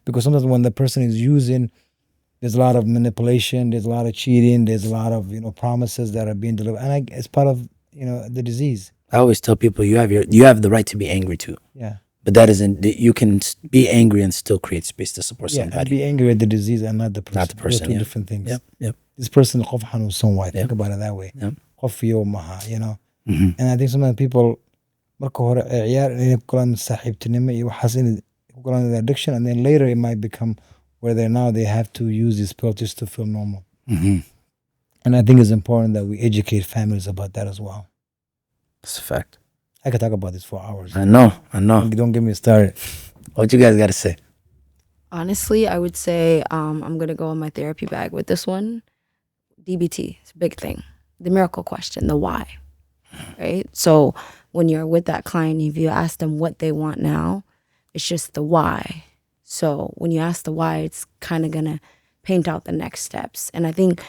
because sometimes when the person is using, there's a lot of manipulation, there's a lot of cheating, there's a lot of promises that are being delivered, and it's part of the disease. I always tell people you have the right to be angry too. Yeah. But that isn't, you can be angry and still create space to support somebody. Yeah, be angry at the disease and not the person. Not the person. Those are two different things. Yep. This person qof xanuunsan waay. Think about it that way. Qof fiyo maha, And I think sometimes people marka hore ciyaar inay ku galaan saaxiibtinimo iyo waxaas inay ku galaan the addiction, and then later it might become where they have to use these pills just to feel normal. And I think it's important that we educate families about that as well. That's a fact. I could talk about this for hours. I know. Don't get me started. What you guys got to say? Honestly, I would say I'm gonna go in my therapy bag with this one. DBT, it's a big thing. The miracle question, the why, right? So when you're with that client, if you ask them what they want now, it's just the why. So when you ask the why, it's kind of gonna paint out the next steps. And I think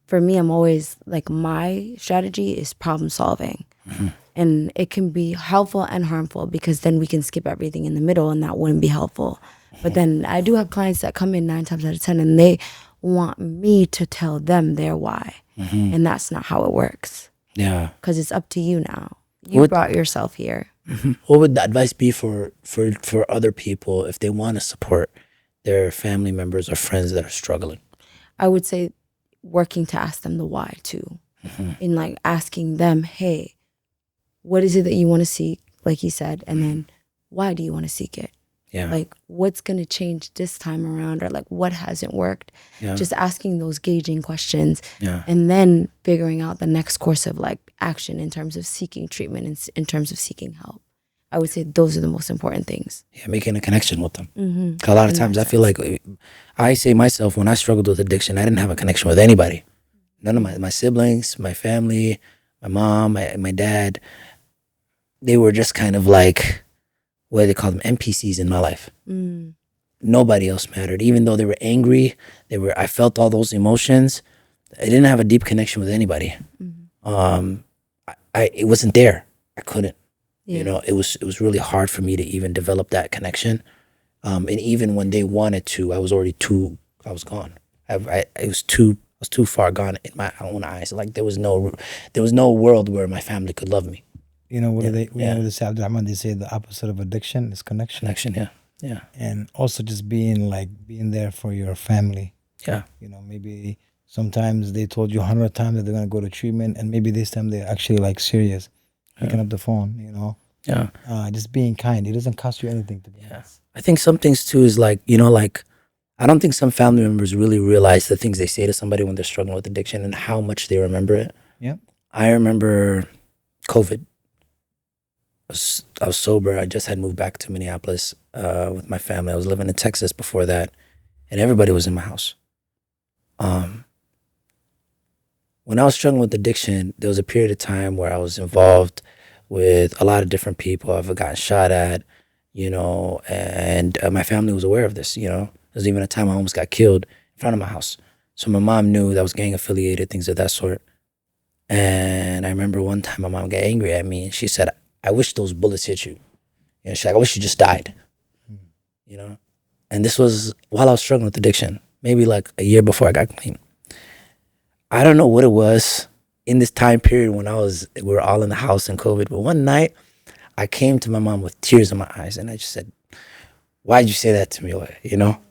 for me, I'm always like, my strategy is problem solving. And it can be helpful and harmful, because then we can skip everything in the middle and that wouldn't be helpful. But then I do have clients that come in 9 times out of 10 and they want me to tell them their why. And that's not how it works, Yeah. because it's up to you now. You brought yourself here. What would the advice be for other people if they want to support their family members or friends that are struggling? I would say working to ask them the why too. And like asking them, hey, what is it that you want to seek? Like he said, and then why do you want to seek it? Yeah. Like, what's going to change this time around, or like what hasn't worked? Yeah. Just asking those gauging questions, Yeah. and then figuring out the next course of like action in terms of seeking treatment and in terms of seeking help. I would say those are the most important things. Yeah, making a connection with them. A lot of times I feel like, I say myself, when I struggled with addiction, I didn't have a connection with anybody. None of my siblings, my family, my mom, my dad, they were just kind of like, what do they call them, NPCs in my life. Nobody else mattered. Even though they were angry, I felt all those emotions. I didn't have a deep connection with anybody. It wasn't there. I couldn't. Yeah. You know, it was really hard for me to even develop that connection. And even when they wanted to, I was gone. I was too far gone in my own eyes. Like there was no world where my family could love me. You know what they say, Abdirahman, they say the opposite of addiction is connection. Connection, yeah. Yeah. And also just being there for your family. Yeah. You know, maybe sometimes they told you 100 times that they're gonna go to treatment, and maybe this time they're actually like serious. Picking up the phone, you know. Yeah. Just being kind. It doesn't cost you anything to be honest. I think some things too is like, you know, like I don't think some family members really realize the things they say to somebody when they're struggling with addiction and how much they remember it. Yeah. I remember COVID. I was sober. I just had moved back to Minneapolis with my family. I was living in Texas before that, and everybody was in my house. When I was struggling with addiction, there was a period of time where I was involved with a lot of different people. I've gotten shot at, you know, and my family was aware of this, you know. There was even a time I almost got killed in front of my house. So my mom knew that I was gang affiliated, things of that sort. And I remember one time my mom got angry at me and she said, I wish those bullets hit you. You know, she's like, I wish you just died. You know? And this was while I was struggling with addiction, maybe like a year before I got clean. I don't know what it was in this time period when we were all in the house in COVID, but one night I came to my mom with tears in my eyes and I just said, why'd you say that to me? You know?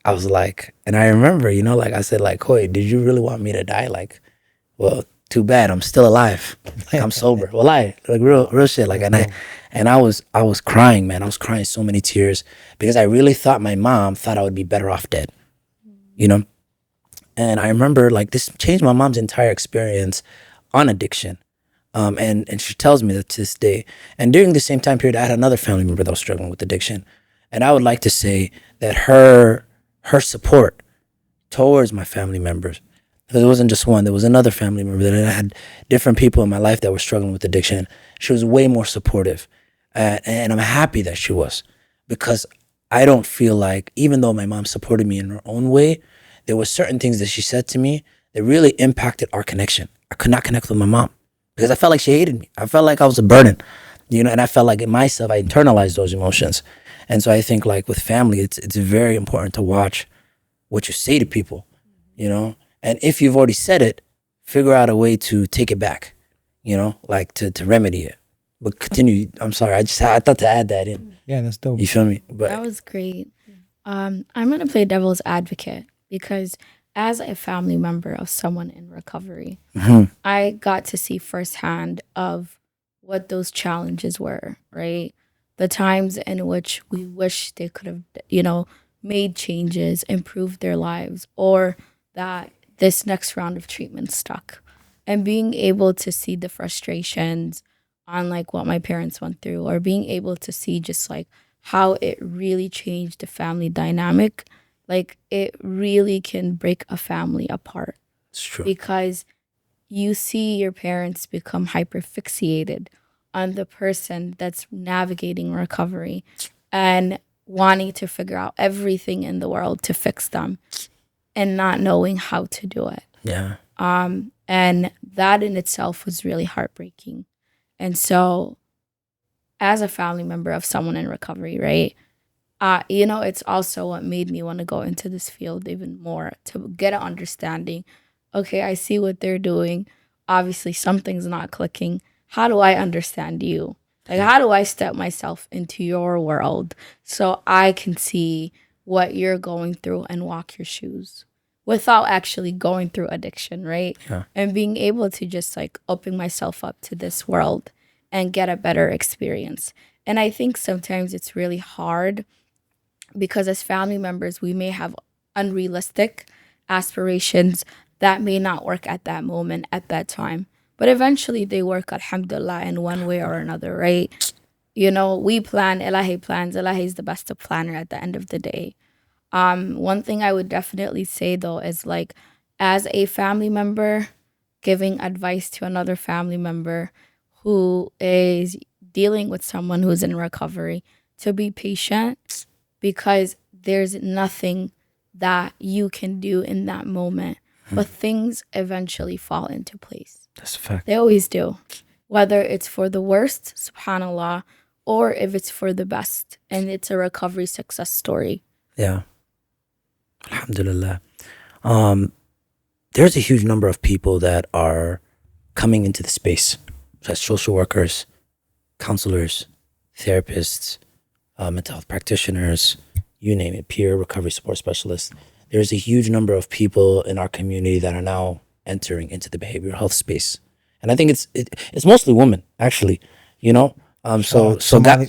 I was like, and I remember, you know, like I said, like, Hoy, did you really want me to die? Like, well, too bad, I'm still alive. Like, I'm sober. Well, like real shit. Like, and I was crying, man. I was crying so many tears because I really thought my mom thought I would be better off dead, you know? And I remember, like, this changed my mom's entire experience on addiction. And she tells me that to this day. And during the same time period, I had another family member that was struggling with addiction. And I would like to say that her support towards my family members, because it wasn't just one, there was another family member that I had different people in my life that were struggling with addiction. She was way more supportive. And I'm happy that she was, because I don't feel like, even though my mom supported me in her own way, there were certain things that she said to me that really impacted our connection. I could not connect with my mom because I felt like she hated me. I felt like I was a burden, you know, and I felt like in myself, I internalized those emotions. And so I think, like, with family, it's very important to watch what you say to people, you know, and if you've already said it, figure out a way to take it back, you know, like to remedy it. But continue. I'm sorry. I thought to add that in. Yeah, that's dope. You feel me? But That was great. I'm going to play devil's advocate because as a family member of someone in recovery, I got to see firsthand of what those challenges were, right? The times in which we wish they could have, you know, made changes, improved their lives, or that this next round of treatment stuck. And being able to see the frustrations on like what my parents went through, or being able to see just like how it really changed the family dynamic, like it really can break a family apart. It's true. Because you see your parents become hyperfixated on the person that's navigating recovery and wanting to figure out everything in the world to fix them and not knowing how to do it. Yeah. And that in itself was really heartbreaking. And so as a family member of someone in recovery, right? It's also what made me want to go into this field even more, to get an understanding. Okay, I see what they're doing. Obviously, something's not clicking. How do I understand you? Like, how do I step myself into your world so I can see what you're going through and walk your shoes without actually going through addiction, right? Yeah. And being able to just like open myself up to this world and get a better experience. And I think sometimes it's really hard because as family members, we may have unrealistic aspirations that may not work at that moment, at that time. But eventually they work, alhamdulillah, in one way or another, right? We plan, Ilahi plans. Ilahi is the best planner at the end of the day. One thing I would definitely say though is like, as a family member, giving advice to another family member who is dealing with someone who's in recovery, to be patient, because there's nothing that you can do in that moment, but things eventually fall into place. That's a fact. They always do, whether it's for the worst, subhanallah, or if it's for the best, and it's a recovery success story. Yeah. Alhamdulillah. There's a huge number of people that are coming into the space, such as social workers, counselors, therapists, mental health practitioners, you name it, peer recovery support specialists. There's a huge number of people in our community that are now entering into the behavioral health space, and I think it's mostly women, actually. Somali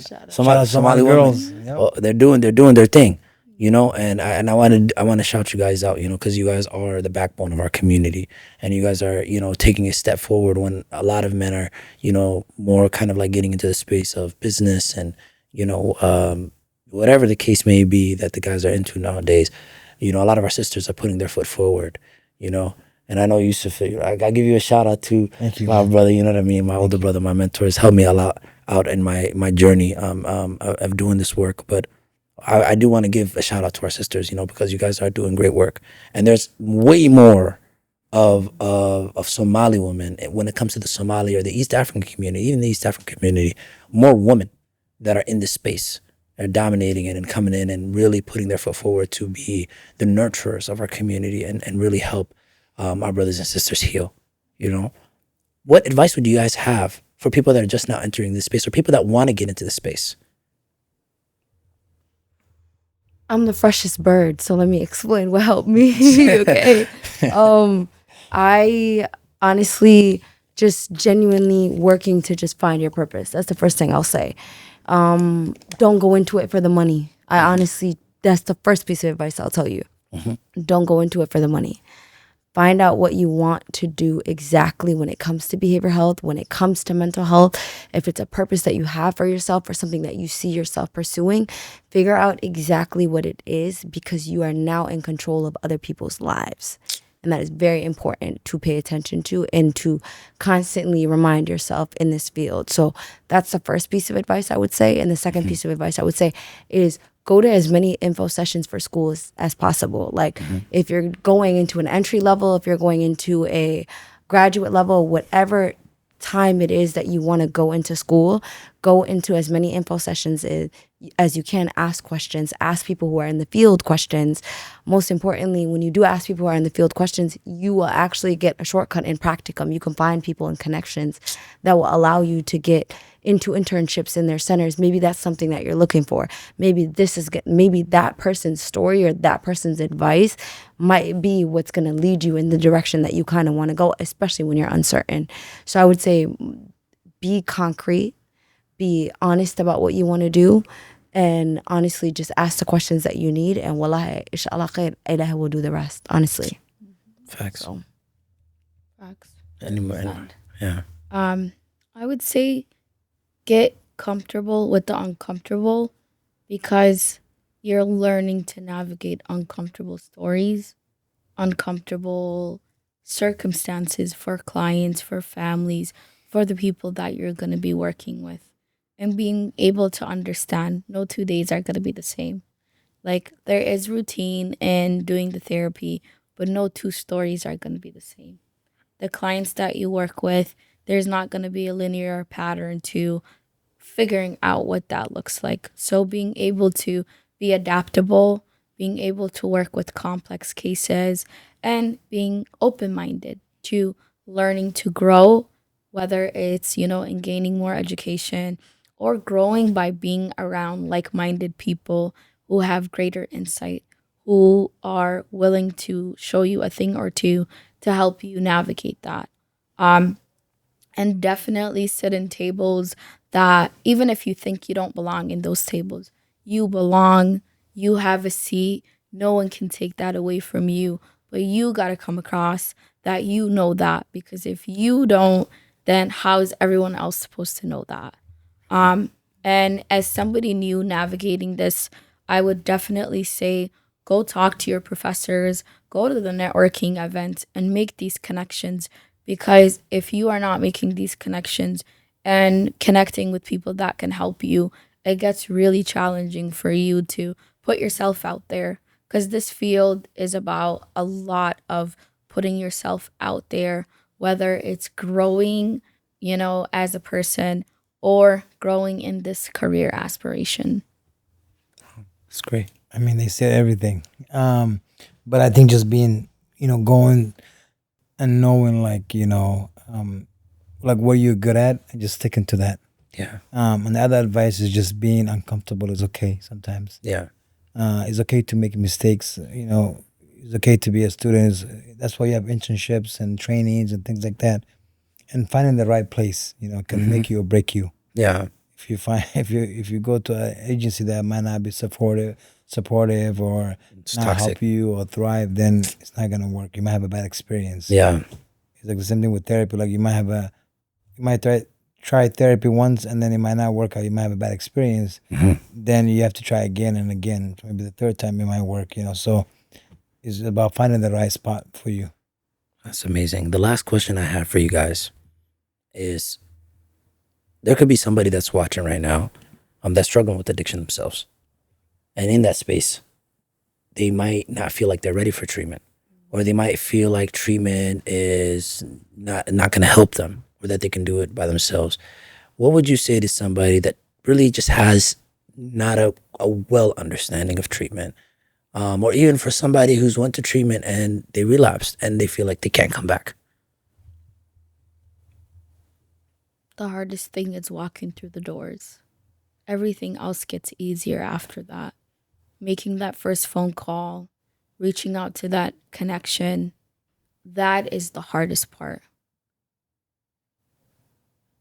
girls. women, Yep. they're doing their thing. And I want to shout you guys out, because you guys are the backbone of our community, and you guys are, taking a step forward when a lot of men are, more kind of like getting into the space of business and, whatever the case may be that the guys are into nowadays. A lot of our sisters are putting their foot forward, and I know Yussuf, I give you a shout out to my brother, you know what I mean? My older brother, my mentor, has helped me a lot out in my journey of doing this work. But I do want to give a shout out to our sisters, because you guys are doing great work. And there's way more of Somali women when it comes to the Somali or the East African community, even the East African community, more women that are in this space. They're dominating it and coming in and really putting their foot forward to be the nurturers of our community and really help our brothers and sisters heal. What advice would you guys have for people that are just now entering this space, or people that want to get into the space? I'm the freshest bird, so let me explain what helped me. Okay. I honestly just genuinely working to just find your purpose. That's the first thing I'll say. Don't go into it for the money. That's the first piece of advice I'll tell you. Don't go into it for the money. Find out what you want to do exactly when it comes to behavioral health, when it comes to mental health. If it's a purpose that you have for yourself or something that you see yourself pursuing, figure out exactly what it is, because you are now in control of other people's lives. And that is very important to pay attention to and to constantly remind yourself in this field. So that's the first piece of advice I would say. And the second piece of advice I would say is go to as many info sessions for schools as possible. Like if you're going into an entry level, if you're going into a graduate level, whatever time it is that you want to go into school, go into as many info sessions as you can. Ask questions, ask people who are in the field questions. Most importantly, when you do ask people who are in the field questions, you will actually get a shortcut in practicum. You can find people and connections that will allow you to get into internships in their centers. Maybe that's something that you're looking for. Maybe maybe that person's story or that person's advice might be what's going to lead you in the direction that you kind of want to go, especially when you're uncertain. So I would say be concrete, be honest about what you want to do, and honestly just ask the questions that you need, and wallahi, inshallah khair, Allah will do the rest, honestly. Facts. So Facts. Anymore. sad. Yeah. I would say get comfortable with the uncomfortable because you're learning to navigate uncomfortable stories, uncomfortable circumstances for clients, for families, for the people that you're going to be working with. And being able to understand no 2 days are going to be the same. Like there is routine in doing the therapy, but no two stories are going to be the same. The clients that you work with, there's not going to be a linear pattern to figuring out what that looks like. So being able to be adaptable, being able to work with complex cases, and being open minded to learning to grow, whether it's, in gaining more education or growing by being around like minded people who have greater insight, who are willing to show you a thing or two to help you navigate that. Um, and definitely sit in tables that even if you think you don't belong in those tables, you belong, you have a seat. No one can take that away from you, but you got to come across that you know that because if you don't, then how is everyone else supposed to know that? And as somebody new navigating this, I would definitely say go talk to your professors, go to the networking events, and make these connections. Because if you are not making these connections and connecting with people that can help you, it gets really challenging for you to put yourself out there. Because this field is about a lot of putting yourself out there, whether it's growing, as a person or growing in this career aspiration. It's great. I mean, they said everything. But I think just being, going and knowing, like what you're good at and just sticking to that. Yeah. And the other advice is just being uncomfortable is okay sometimes. Yeah. It's okay to make mistakes. It's okay to be a student. That's why you have internships and trainings and things like that. And finding the right place, can make you or break you. Yeah. If you find if you go to an agency that might not be supportive or It's not toxic. help you or thrive, then it's not gonna work. You might have a bad experience. Yeah. It's like the same thing with therapy. Like you might try therapy once and then it might not work out. You might have a bad experience. Then you have to try again and again. Maybe the third time it might work. So it's about finding the right spot for you. That's amazing. The last question I have for you guys is there could be somebody that's watching right now that's struggling with addiction themselves. And in that space, they might not feel like they're ready for treatment. Or they might feel like treatment is not going to help them or that they can do it by themselves. What would you say to somebody that really just has not a well understanding of treatment? Or even for somebody who's went to treatment and they relapsed and they feel like they can't come back? The hardest thing is walking through the doors. Everything else gets easier after that. Making that first phone call, reaching out to that connection, that is the hardest part.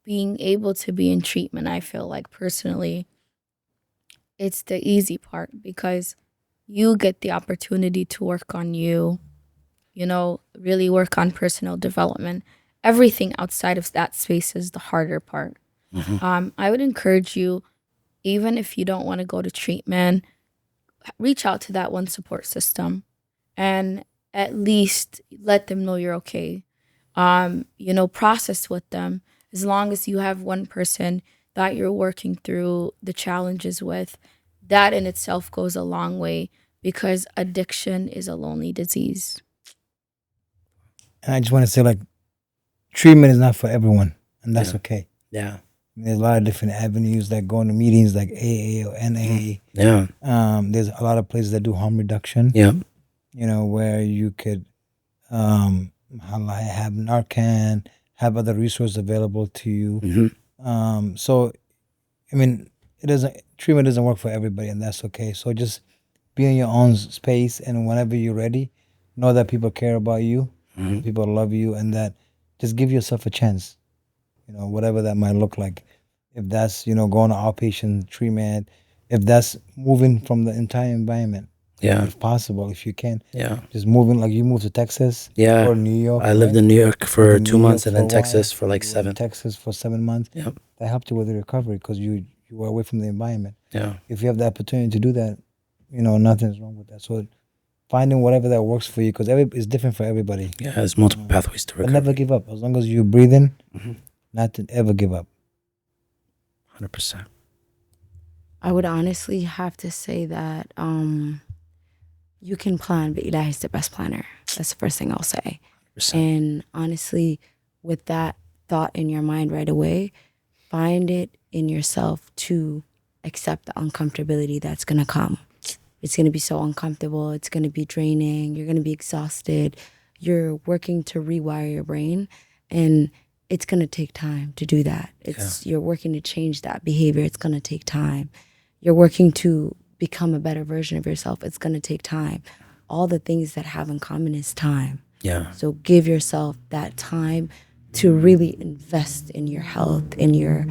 Being able to be in treatment, I feel like personally, it's the easy part because you get the opportunity to work on you, really work on personal development. Everything outside of that space is the harder part. I would encourage you, even if you don't want to go to treatment, reach out to that one support system and at least let them know you're okay. Process with them. As long as you have one person that you're working through the challenges with, that in itself goes a long way because addiction is a lonely disease. And I just want to say, like, treatment is not for everyone, and that's Yeah. okay. Yeah. There's a lot of different avenues, like going to meetings like AA or NA. Yeah. There's a lot of places that do harm reduction. Yeah. Where you could have Narcan, have other resources available to you. So, I mean, treatment doesn't work for everybody, and that's okay. So just be in your own space, and whenever you're ready, know that people care about you, people love you, and that just give yourself a chance. Whatever that might look like. If that's going to outpatient treatment, if that's moving from the entire environment, Yeah. if possible, if you can. Yeah. Just moving, like you moved to Texas Yeah. or New York. I lived right? in New York for Lived in 2 New months York and for then a while. Texas for like You were in 7. Texas for 7 months. Yep. That helped you with the recovery because you were away from the environment. Yeah. If you have the opportunity to do that, nothing's wrong with that. So finding whatever that works for you, because it's different for everybody. Yeah. There's multiple pathways to But recovery. never give up. As long as you're breathing, Mhm. not to ever give up. 100%. I would honestly have to say that you can plan, but Ilahi is the best planner. That's the first thing I'll say. 100%. And honestly, with that thought in your mind right away, find it in yourself to accept the uncomfortability that's going to come. It's going to be so uncomfortable. It's going to be draining. You're going to be exhausted. You're working to rewire your brain. And it's going to take time to do that. You're working to change that behavior. It's going to take time. You're working to become a better version of yourself. It's going to take time. All the things that have in common is time. Yeah. So give yourself that time to really invest in your health, in your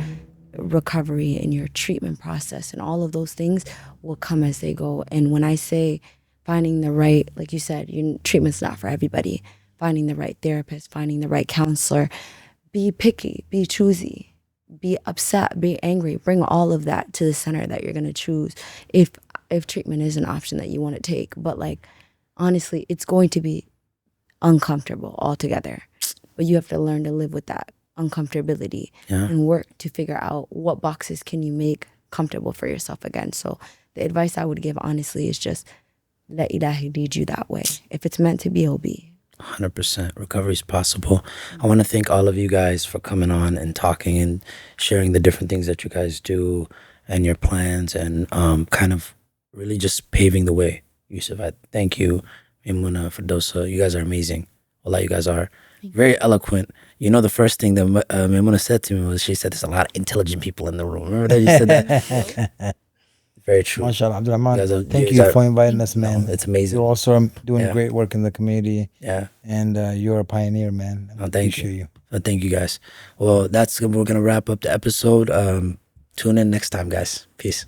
recovery, in your treatment process, and all of those things will come as they go. And when I say finding the right, like you said, treatment's not for everybody. Finding the right therapist, finding the right counselor, be picky, be choosy, be upset, be angry. Bring all of that to the center that you're gonna choose if treatment is an option that you want to take. But like honestly, it's going to be uncomfortable altogether. But you have to learn to live with that uncomfortability and work to figure out what boxes can you make comfortable for yourself again. So the advice I would give honestly is just let Ilahi lead you that way. If it's meant to be, it'll be. 100%. Recovery is possible. I want to thank all of you guys for coming on and talking and sharing the different things that you guys do and your plans and kind of really just paving the way. Yussuf, I thank you. Maymuna, Fardowsa, you guys are amazing. Wallah, you guys are very eloquent. The first thing that Maymuna said to me was, she said, there's a lot of intelligent people in the room. Remember that you said that? Very true. MashaAllah, Abdirahman. Thank you you guys for inviting us, man. It's amazing. You're also doing great work in the community. Yeah. And you're a pioneer, man. Oh, thank Appreciate you. Thank you, guys. Well, we're going to wrap up the episode. Tune in next time, guys. Peace.